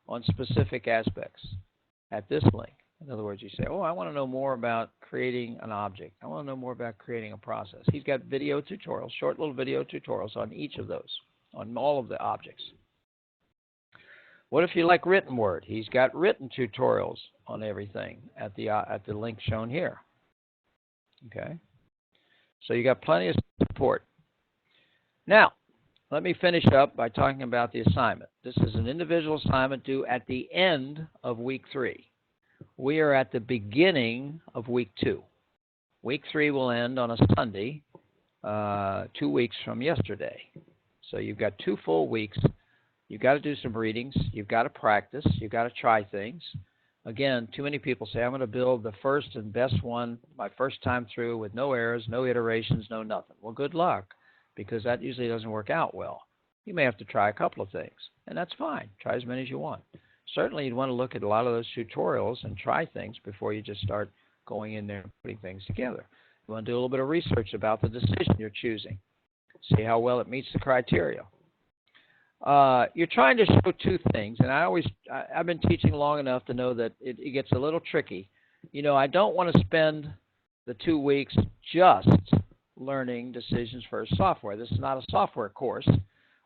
Speaker 1: on specific aspects at this link. In other words, you say, oh, I want to know more about creating an object. I want to know more about creating a process. He's got video tutorials, short little video tutorials on each of those, on all of the objects. What if you like written word? He's got written tutorials on everything at the link shown here. Okay? So you got plenty of support. Now, let me finish up by talking about the assignment. This is an individual assignment due at the end of week 3. We are at the beginning of week 2. Week 3 will end on a Sunday, 2 weeks from yesterday. So you've got 2 full weeks. You've got to do some readings. You've got to practice. You've got to try things. Again, too many people say, I'm going to build the first and best one my first time through with no errors, no iterations, no nothing. Well, good luck, because that usually doesn't work out well. You may have to try a couple of things, and that's fine. Try as many as you want. Certainly, you'd want to look at a lot of those tutorials and try things before you just start going in there and putting things together. You want to do a little bit of research about the decision you're choosing. See how well it meets the criteria. You're trying to show 2 things, and I've been teaching long enough to know that it gets a little tricky. You know, I don't want to spend the 2 weeks just learning DecisionsFirst software. This is not a software course.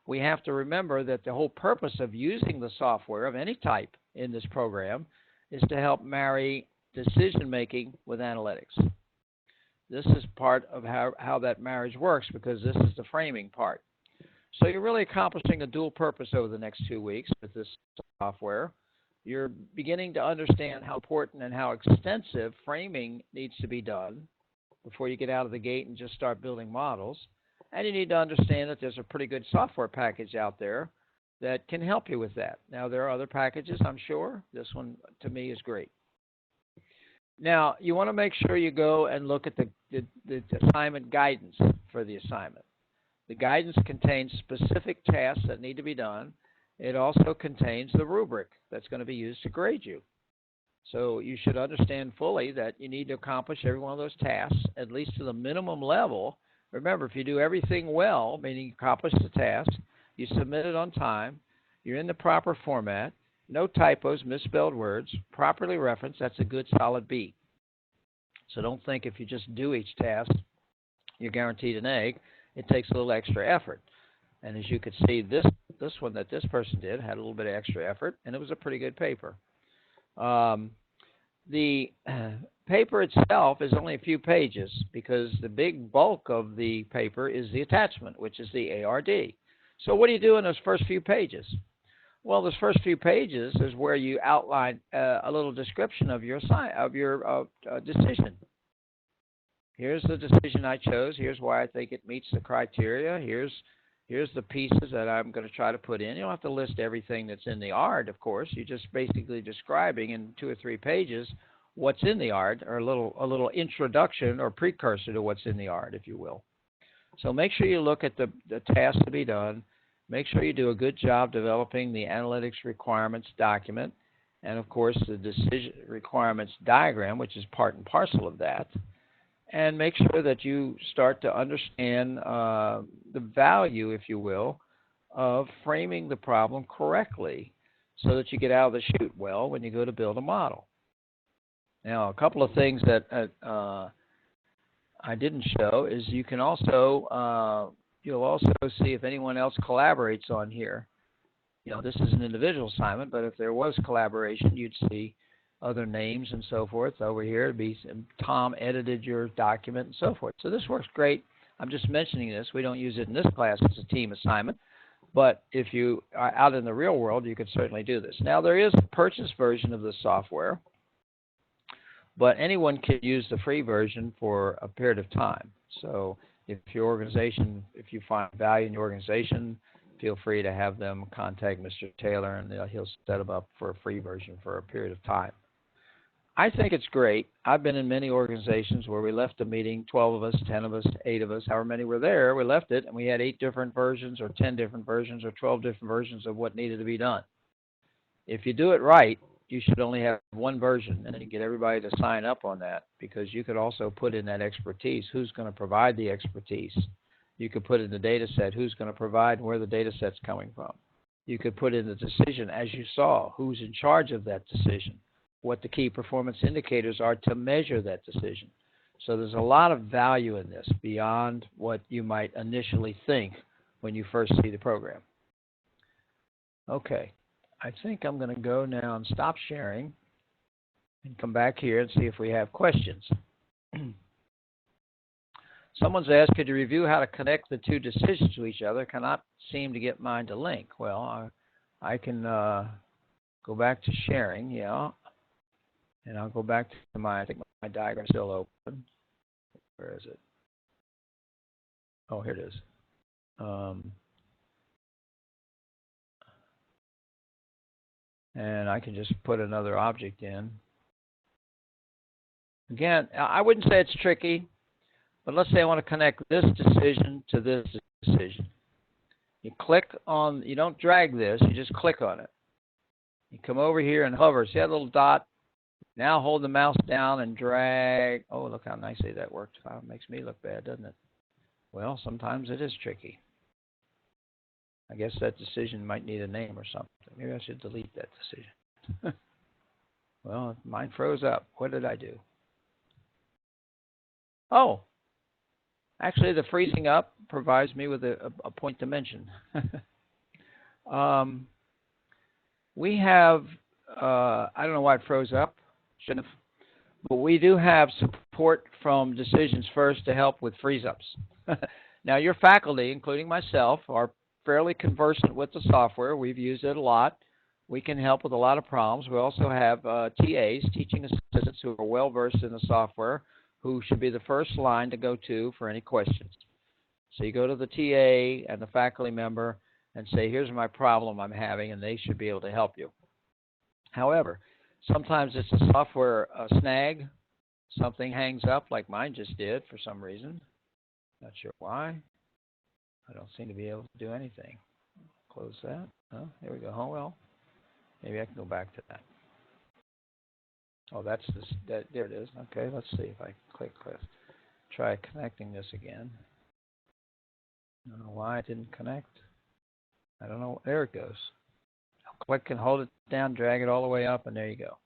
Speaker 1: We have to remember that the whole purpose of using the software of any type in this program is to help marry decision-making with analytics. This is part of how that marriage works, because this is the framing part. So you're really accomplishing a dual purpose over the next 2 weeks with this software. You're beginning to understand how important and how extensive framing needs to be done before you get out of the gate and just start building models. And you need to understand that there's a pretty good software package out there that can help you with that. Now, there are other packages, I'm sure. This one, to me, is great. Now, you want to make sure you go and look at the assignment guidance for the assignment. The guidance contains specific tasks that need to be done. It also contains the rubric that's going to be used to grade you. So you should understand fully that you need to accomplish every one of those tasks, at least to the minimum level. Remember, if you do everything well, meaning you accomplish the task, you submit it on time, you're in the proper format, no typos, misspelled words, properly referenced, that's a good solid B. So don't think if you just do each task, you're guaranteed an A. It takes a little extra effort. And as you could see, this one that this person did had a little bit of extra effort, and it was a pretty good paper. The paper itself is only a few pages, because the big bulk of the paper is the attachment, which is the ARD. So what do you do in those first few pages? Well, those first few pages is where you outline a little description of your decision. Here's the decision I chose. Here's why I think it meets the criteria. Here's here's the pieces that I'm going to try to put in. You don't have to list everything that's in the art, of course. You're just basically describing in 2 or 3 pages what's in the art, or a little introduction or precursor to what's in the art, if you will. So make sure you look at the tasks to be done. Make sure you do a good job developing the analytics requirements document, and of course the decision requirements diagram, which is part and parcel of that. And make sure that you start to understand the value, if you will, of framing the problem correctly so that you get out of the chute well when you go to build a model. Now, a couple of things that I didn't show is you can also, you'll also see if anyone else collaborates on here. You know, this is an individual assignment, but if there was collaboration, you'd see other names and so forth over here. It'd be Tom edited your document and so forth. So this works great. I'm just mentioning this. We don't use it in this class as a team assignment, but if you are out in the real world, you could certainly do this. Now, there is a purchase version of the software, but anyone can use the free version for a period of time. So if your organization, if you find value in your organization, feel free to have them contact Mr. Taylor, and he'll set them up for a free version for a period of time. I think it's great. I've been in many organizations where we left a meeting, 12 of us, 10 of us, 8 of us, however many were there, we left it, and we had 8 different versions or 10 different versions or 12 different versions of what needed to be done. If you do it right, you should only have one version, and then you get everybody to sign up on that, because you could also put in that expertise. Who's going to provide the expertise? You could put in the data set, who's going to provide and where the data set's coming from. You could put in the decision, as you saw, who's in charge of that decision, what the key performance indicators are to measure that decision. So there's a lot of value in this beyond what you might initially think when you first see the program. Okay, I think I'm going to go now and stop sharing and come back here and see if we have questions. Someone's asked, could you review how to connect the 2 decisions to each other? Cannot seem to get mine to link. Well, I can go back to sharing, yeah. And I'll go back to I think my diagram's still open. Where is it? Oh, here it is. And I can just put another object in. Again, I wouldn't say it's tricky, but let's say I want to connect this decision to this decision. You click on, you don't drag this, you just click on it. You come over here and hover. See that little dot? Now hold the mouse down and drag. Oh, look how nicely that worked. Oh, it makes me look bad, doesn't it? Well, sometimes it is tricky. I guess that decision might need a name or something. Maybe I should delete that decision. Well, mine froze up. What did I do? Oh, actually the freezing up provides me with a point to mention. We have, I don't know why it froze up. Shouldn't have. But we do have support from DecisionsFirst to help with freeze-ups. Now, your faculty, including myself, are fairly conversant with the software. We've used it a lot. We can help with a lot of problems. We also have TAs, teaching assistants, who are well-versed in the software, who should be the first line to go to for any questions. So you go to the TA and the faculty member and say, here's my problem I'm having, and they should be able to help you. However, sometimes it's a software snag. Something hangs up like mine just did for some reason. Not sure why. I don't seem to be able to do anything. Close that. Oh, there we go. Oh, well, maybe I can go back to that. Oh, that's this. There it is. Okay, let's see if I click. Try connecting this again. I don't know why it didn't connect. I don't know. There it goes. I'll click and hold it down, drag it all the way up, and there you go.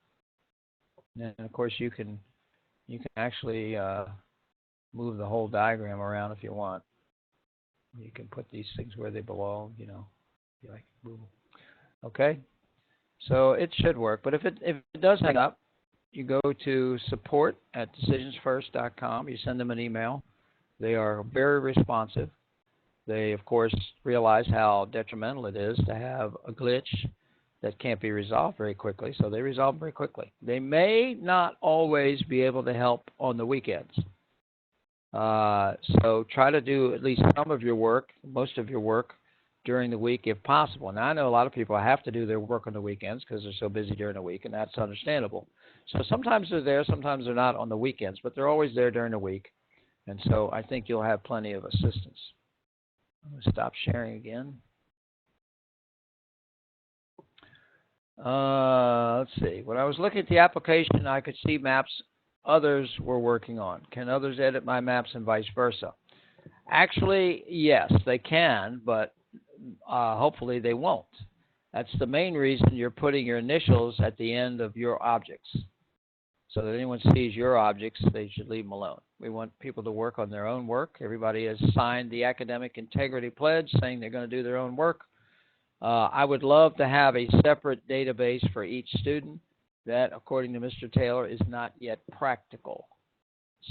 Speaker 1: And of course, you can actually move the whole diagram around if you want. You can put these things where they belong, you know. You like move. Okay. So it should work. But if it does hang up, you go to support@decisionsfirst.com. You send them an email. They are very responsive. They, of course, realize how detrimental it is to have a glitch that can't be resolved very quickly, so they resolve very quickly. They may not always be able to help on the weekends. So try to do at least some of your work, most of your work, during the week if possible. Now, I know a lot of people have to do their work on the weekends because they're so busy during the week, and that's understandable. So sometimes they're there, sometimes they're not on the weekends, but they're always there during the week. And so I think you'll have plenty of assistance. I'm going to stop sharing again. Let's see. When I was looking at the application, I could see maps others were working on. Can others edit my maps and vice versa? Actually, yes, they can, but hopefully they won't. That's the main reason you're putting your initials at the end of your objects. So that anyone sees your objects, they should leave them alone. We want people to work on their own work. Everybody has signed the Academic Integrity Pledge saying they're going to do their own work. I would love to have a separate database for each student. That, according to Mr. Taylor, is not yet practical.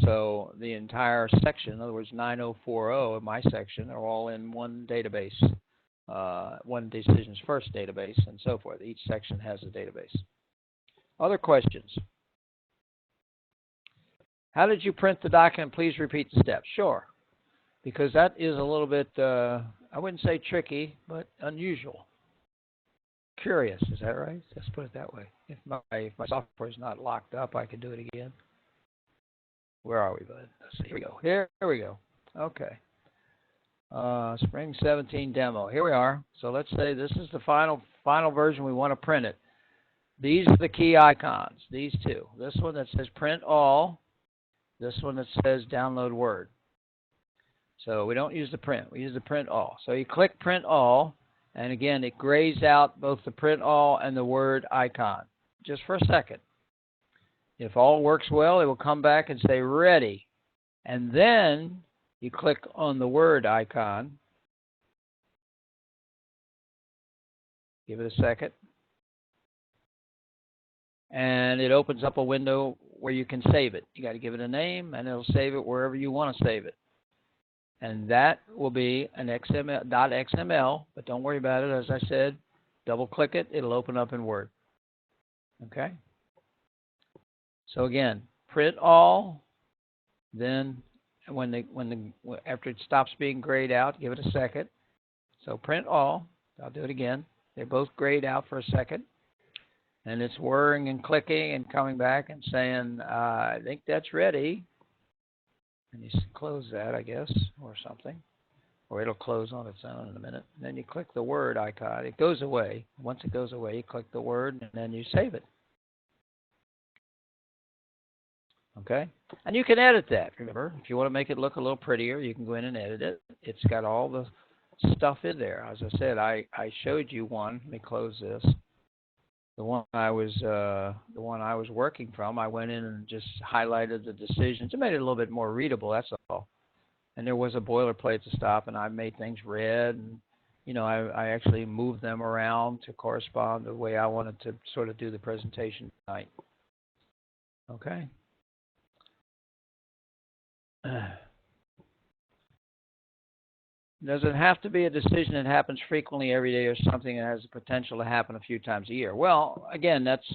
Speaker 1: So the entire section, in other words, 9040 in my section, are all in one database, one DecisionsFirst database, and so forth. Each section has a database. Other questions? How did you print the document? Please repeat the steps. Sure, because that is a little bit, I wouldn't say tricky, but unusual. Curious, is that right? Let's put it that way. If my software is not locked up, I can do it again. Where are we, bud? Let's see. Here we go. Here we go. Okay. Spring 17 demo. Here we are. So let's say this is the final version. We want to print it. These are the key icons. These two. This one that says print all. This one that says download Word. So we don't use the print. We use the print all. So you click print all, and again, it grays out both the print all and the Word icon just for a second. If all works well, it will come back and say ready. And then you click on the Word icon. Give it a second. And it opens up a window where you can save it. You got to give it a name, and it'll save it wherever you want to save it. And that will be an .xml, but don't worry about it. As I said, double-click it. It'll open up in Word. Okay? So again, print all. Then after it stops being grayed out, give it a second. So print all. I'll do it again. They're both grayed out for a second. And it's whirring and clicking and coming back and saying, I think that's ready. And you close that, I guess, or something. Or it'll close on its own in a minute. And then you click the Word icon. It goes away. Once it goes away, you click the Word, and then you save it. Okay? And you can edit that, remember. If you want to make it look a little prettier, you can go in and edit it. It's got all the stuff in there. As I said, I showed you one. Let me close this. The one I was working from, I went in and just highlighted the decisions. It made it a little bit more readable, that's all. And there was a boilerplate at the top, and I made things red. And, you know, I actually moved them around to correspond to the way I wanted to sort of do the presentation tonight. Okay. Does it have to be a decision that happens frequently every day or something that has the potential to happen a few times a year? Well, again, that's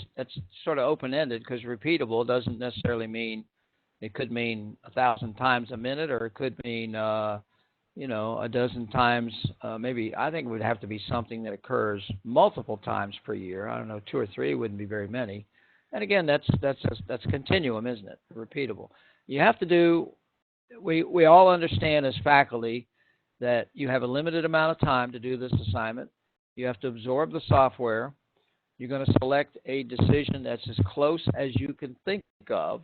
Speaker 1: sort of open-ended because repeatable doesn't necessarily mean, it could mean 1,000 times a minute, or it could mean, you know, a dozen times. Maybe I think it would have to be something that occurs multiple times per year. I don't know, 2 or 3 wouldn't be very many. And again, that's continuum, isn't it? Repeatable. You have to do. We all understand as faculty that you have a limited amount of time to do this assignment. You have to absorb the software. You're going to select a decision that's as close as you can think of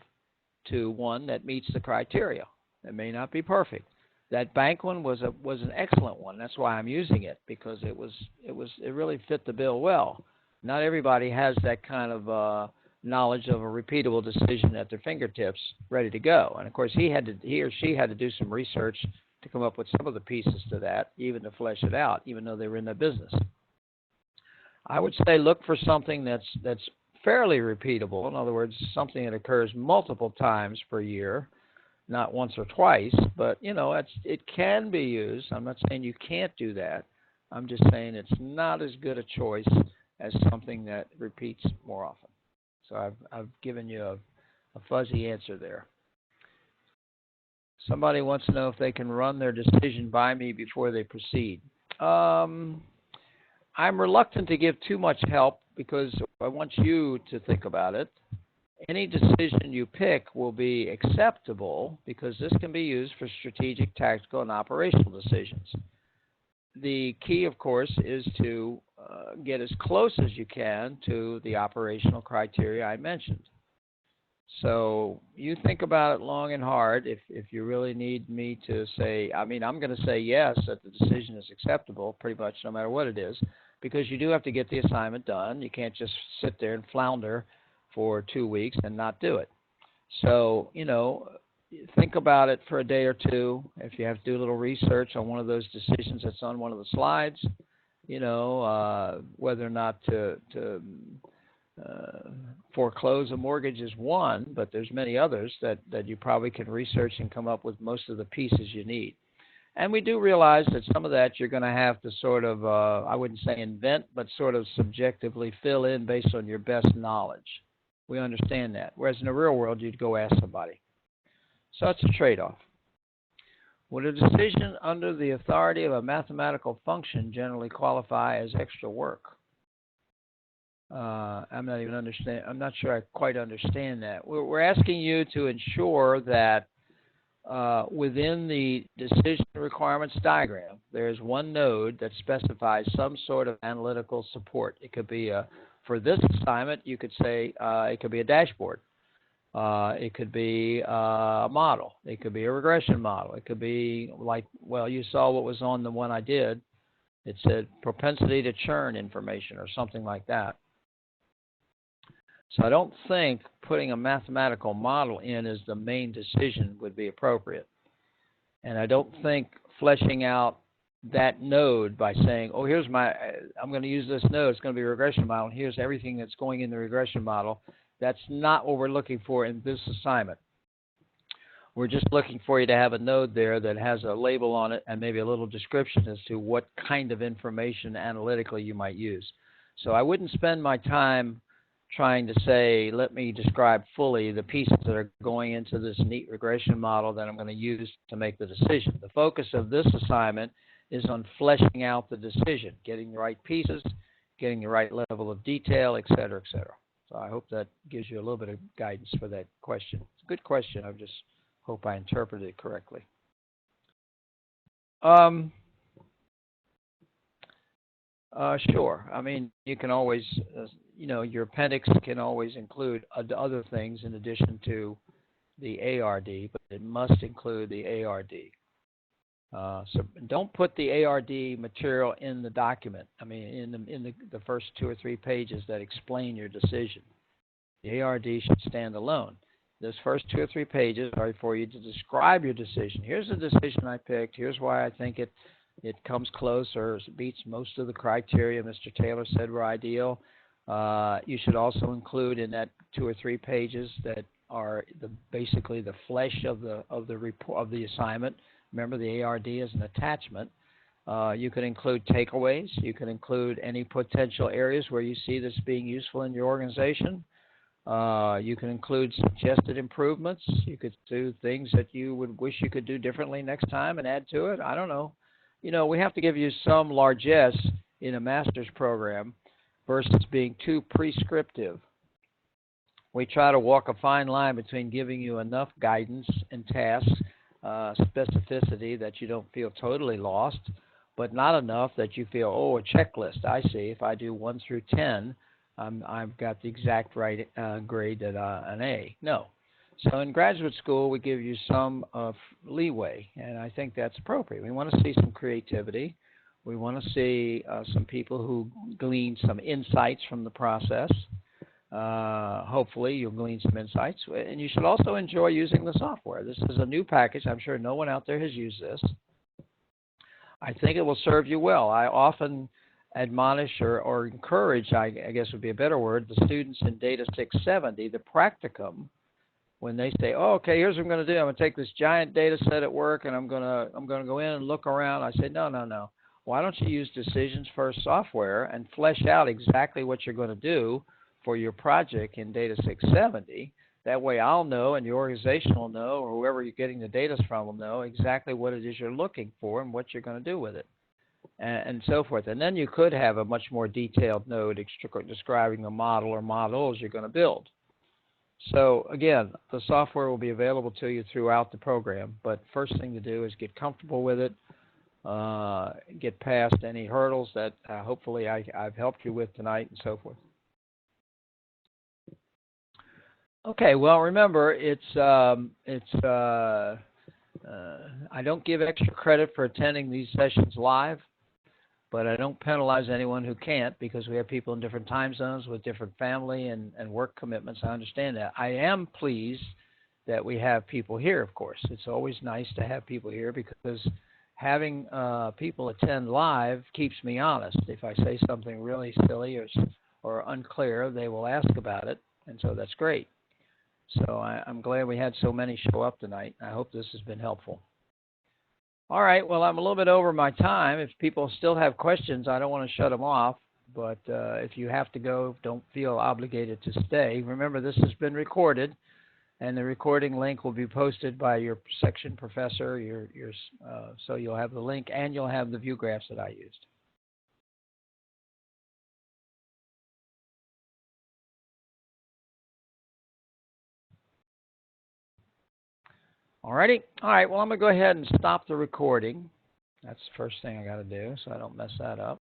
Speaker 1: to one that meets the criteria. It may not be perfect. That bank one was an excellent one. That's why I'm using it, because it really fit the bill well. Not everybody has that kind of knowledge of a repeatable decision at their fingertips, ready to go. And of course, he or she had to do some research to come up with some of the pieces to that, even to flesh it out, even though they were in the business. I would say look for something that's fairly repeatable. In other words, something that occurs multiple times per year, not once or twice, but, you know, it can be used. I'm not saying you can't do that. I'm just saying it's not as good a choice as something that repeats more often. So I've given you a fuzzy answer there. Somebody wants to know if they can run their decision by me before they proceed. I'm reluctant to give too much help because I want you to think about it. Any decision you pick will be acceptable because this can be used for strategic, tactical, and operational decisions. The key, of course, is to get as close as you can to the operational criteria I mentioned. So you think about it long and hard. If you really need me to say, I'm going to say yes, that the decision is acceptable pretty much no matter what it is, because you do have to get the assignment done. You can't just sit there and flounder for 2 weeks and not do it. So, think about it for a day or two. If you have to do a little research on one of those decisions that's on one of the slides, whether or not to foreclose a mortgage is one, but there's many others that you probably can research and come up with most of the pieces you need. And we do realize that some of that you're going to have to sort of, I wouldn't say invent, but sort of subjectively fill in based on your best knowledge. We understand that. Whereas in the real world, you'd go ask somebody. So it's a trade-off. Would a decision under the authority of a mathematical function generally qualify as extra work? I'm not sure I quite understand that. We're asking you to ensure that within the decision requirements diagram, there's one node that specifies some sort of analytical support. It could be for this assignment, you could say it could be a dashboard. It could be a model. It could be a regression model. It could be you saw what was on the one I did. It said propensity to churn information or something like that. So I don't think putting a mathematical model in as the main decision would be appropriate. And I don't think fleshing out that node by saying, I'm going to use this node, it's going to be a regression model, and here's everything that's going in the regression model. That's not what we're looking for in this assignment. We're just looking for you to have a node there that has a label on it and maybe a little description as to what kind of information analytically you might use. So I wouldn't spend my time trying to say, let me describe fully the pieces that are going into this neat regression model that I'm going to use to make the decision. The focus of this assignment is on fleshing out the decision, getting the right pieces, getting the right level of detail, et cetera, et cetera. So I hope that gives you a little bit of guidance for that question. It's a good question. I just hope I interpreted it correctly. Sure. You can always, your appendix can always include other things in addition to the ARD, but it must include the ARD. So don't put the ARD material in the document. In the first 2 or 3 pages that explain your decision. The ARD should stand alone. Those first 2 or 3 pages are for you to describe your decision. Here's the decision I picked. Here's why I think it comes close or beats most of the criteria Mr. Taylor said were ideal. You should also include in that 2 or 3 pages that are basically the flesh of the report of the assignment. Remember, the ARD is an attachment. You can include takeaways. You can include any potential areas where you see this being useful in your organization. You can include suggested improvements. You could do things that you would wish you could do differently next time and add to it. I don't know. We have to give you some largesse in a master's program versus being too prescriptive. We try to walk a fine line between giving you enough guidance and tasks, specificity that you don't feel totally lost, but not enough that you feel, a checklist. I see. If I do 1 through 10, I've got the exact right grade at an A. No. So in graduate school, we give you some leeway, and I think that's appropriate. We want to see some creativity. We want to see some people who glean some insights from the process. Hopefully, you'll glean some insights. And you should also enjoy using the software. This is a new package. I'm sure no one out there has used this. I think it will serve you well. I often admonish or encourage, I guess would be a better word, the students in Data 670, the practicum, when they say, okay, here's what I'm going to do. I'm going to take this giant data set at work, and I'm going to go in and look around. I say, no. Why don't you use DecisionsFirst software and flesh out exactly what you're going to do for your project in Data 670, That way I'll know and the organization will know, or whoever you're getting the data from will know exactly what it is you're looking for and what you're going to do with it, and so forth. And then you could have a much more detailed note describing the model or models you're going to build. So again, the software will be available to you throughout the program, but first thing to do is get comfortable with it, get past any hurdles that hopefully I've helped you with tonight and so forth. Okay, well remember I don't give extra credit for attending these sessions live, but I don't penalize anyone who can't because we have people in different time zones with different family and work commitments. I understand that. I am pleased that we have people here, of course. It's always nice to have people here because having people attend live keeps me honest. If I say something really silly or unclear, they will ask about it, and so that's great. So I'm glad we had so many show up tonight. I hope this has been helpful. All right, well, I'm a little bit over my time. If people still have questions, I don't want to shut them off. But if you have to go, don't feel obligated to stay. Remember, this has been recorded, and the recording link will be posted by your section professor. So you'll have the link, and you'll have the view graphs that I used. All righty. All right, well, I'm going to go ahead and stop the recording. That's the first thing I got to do so I don't mess that up.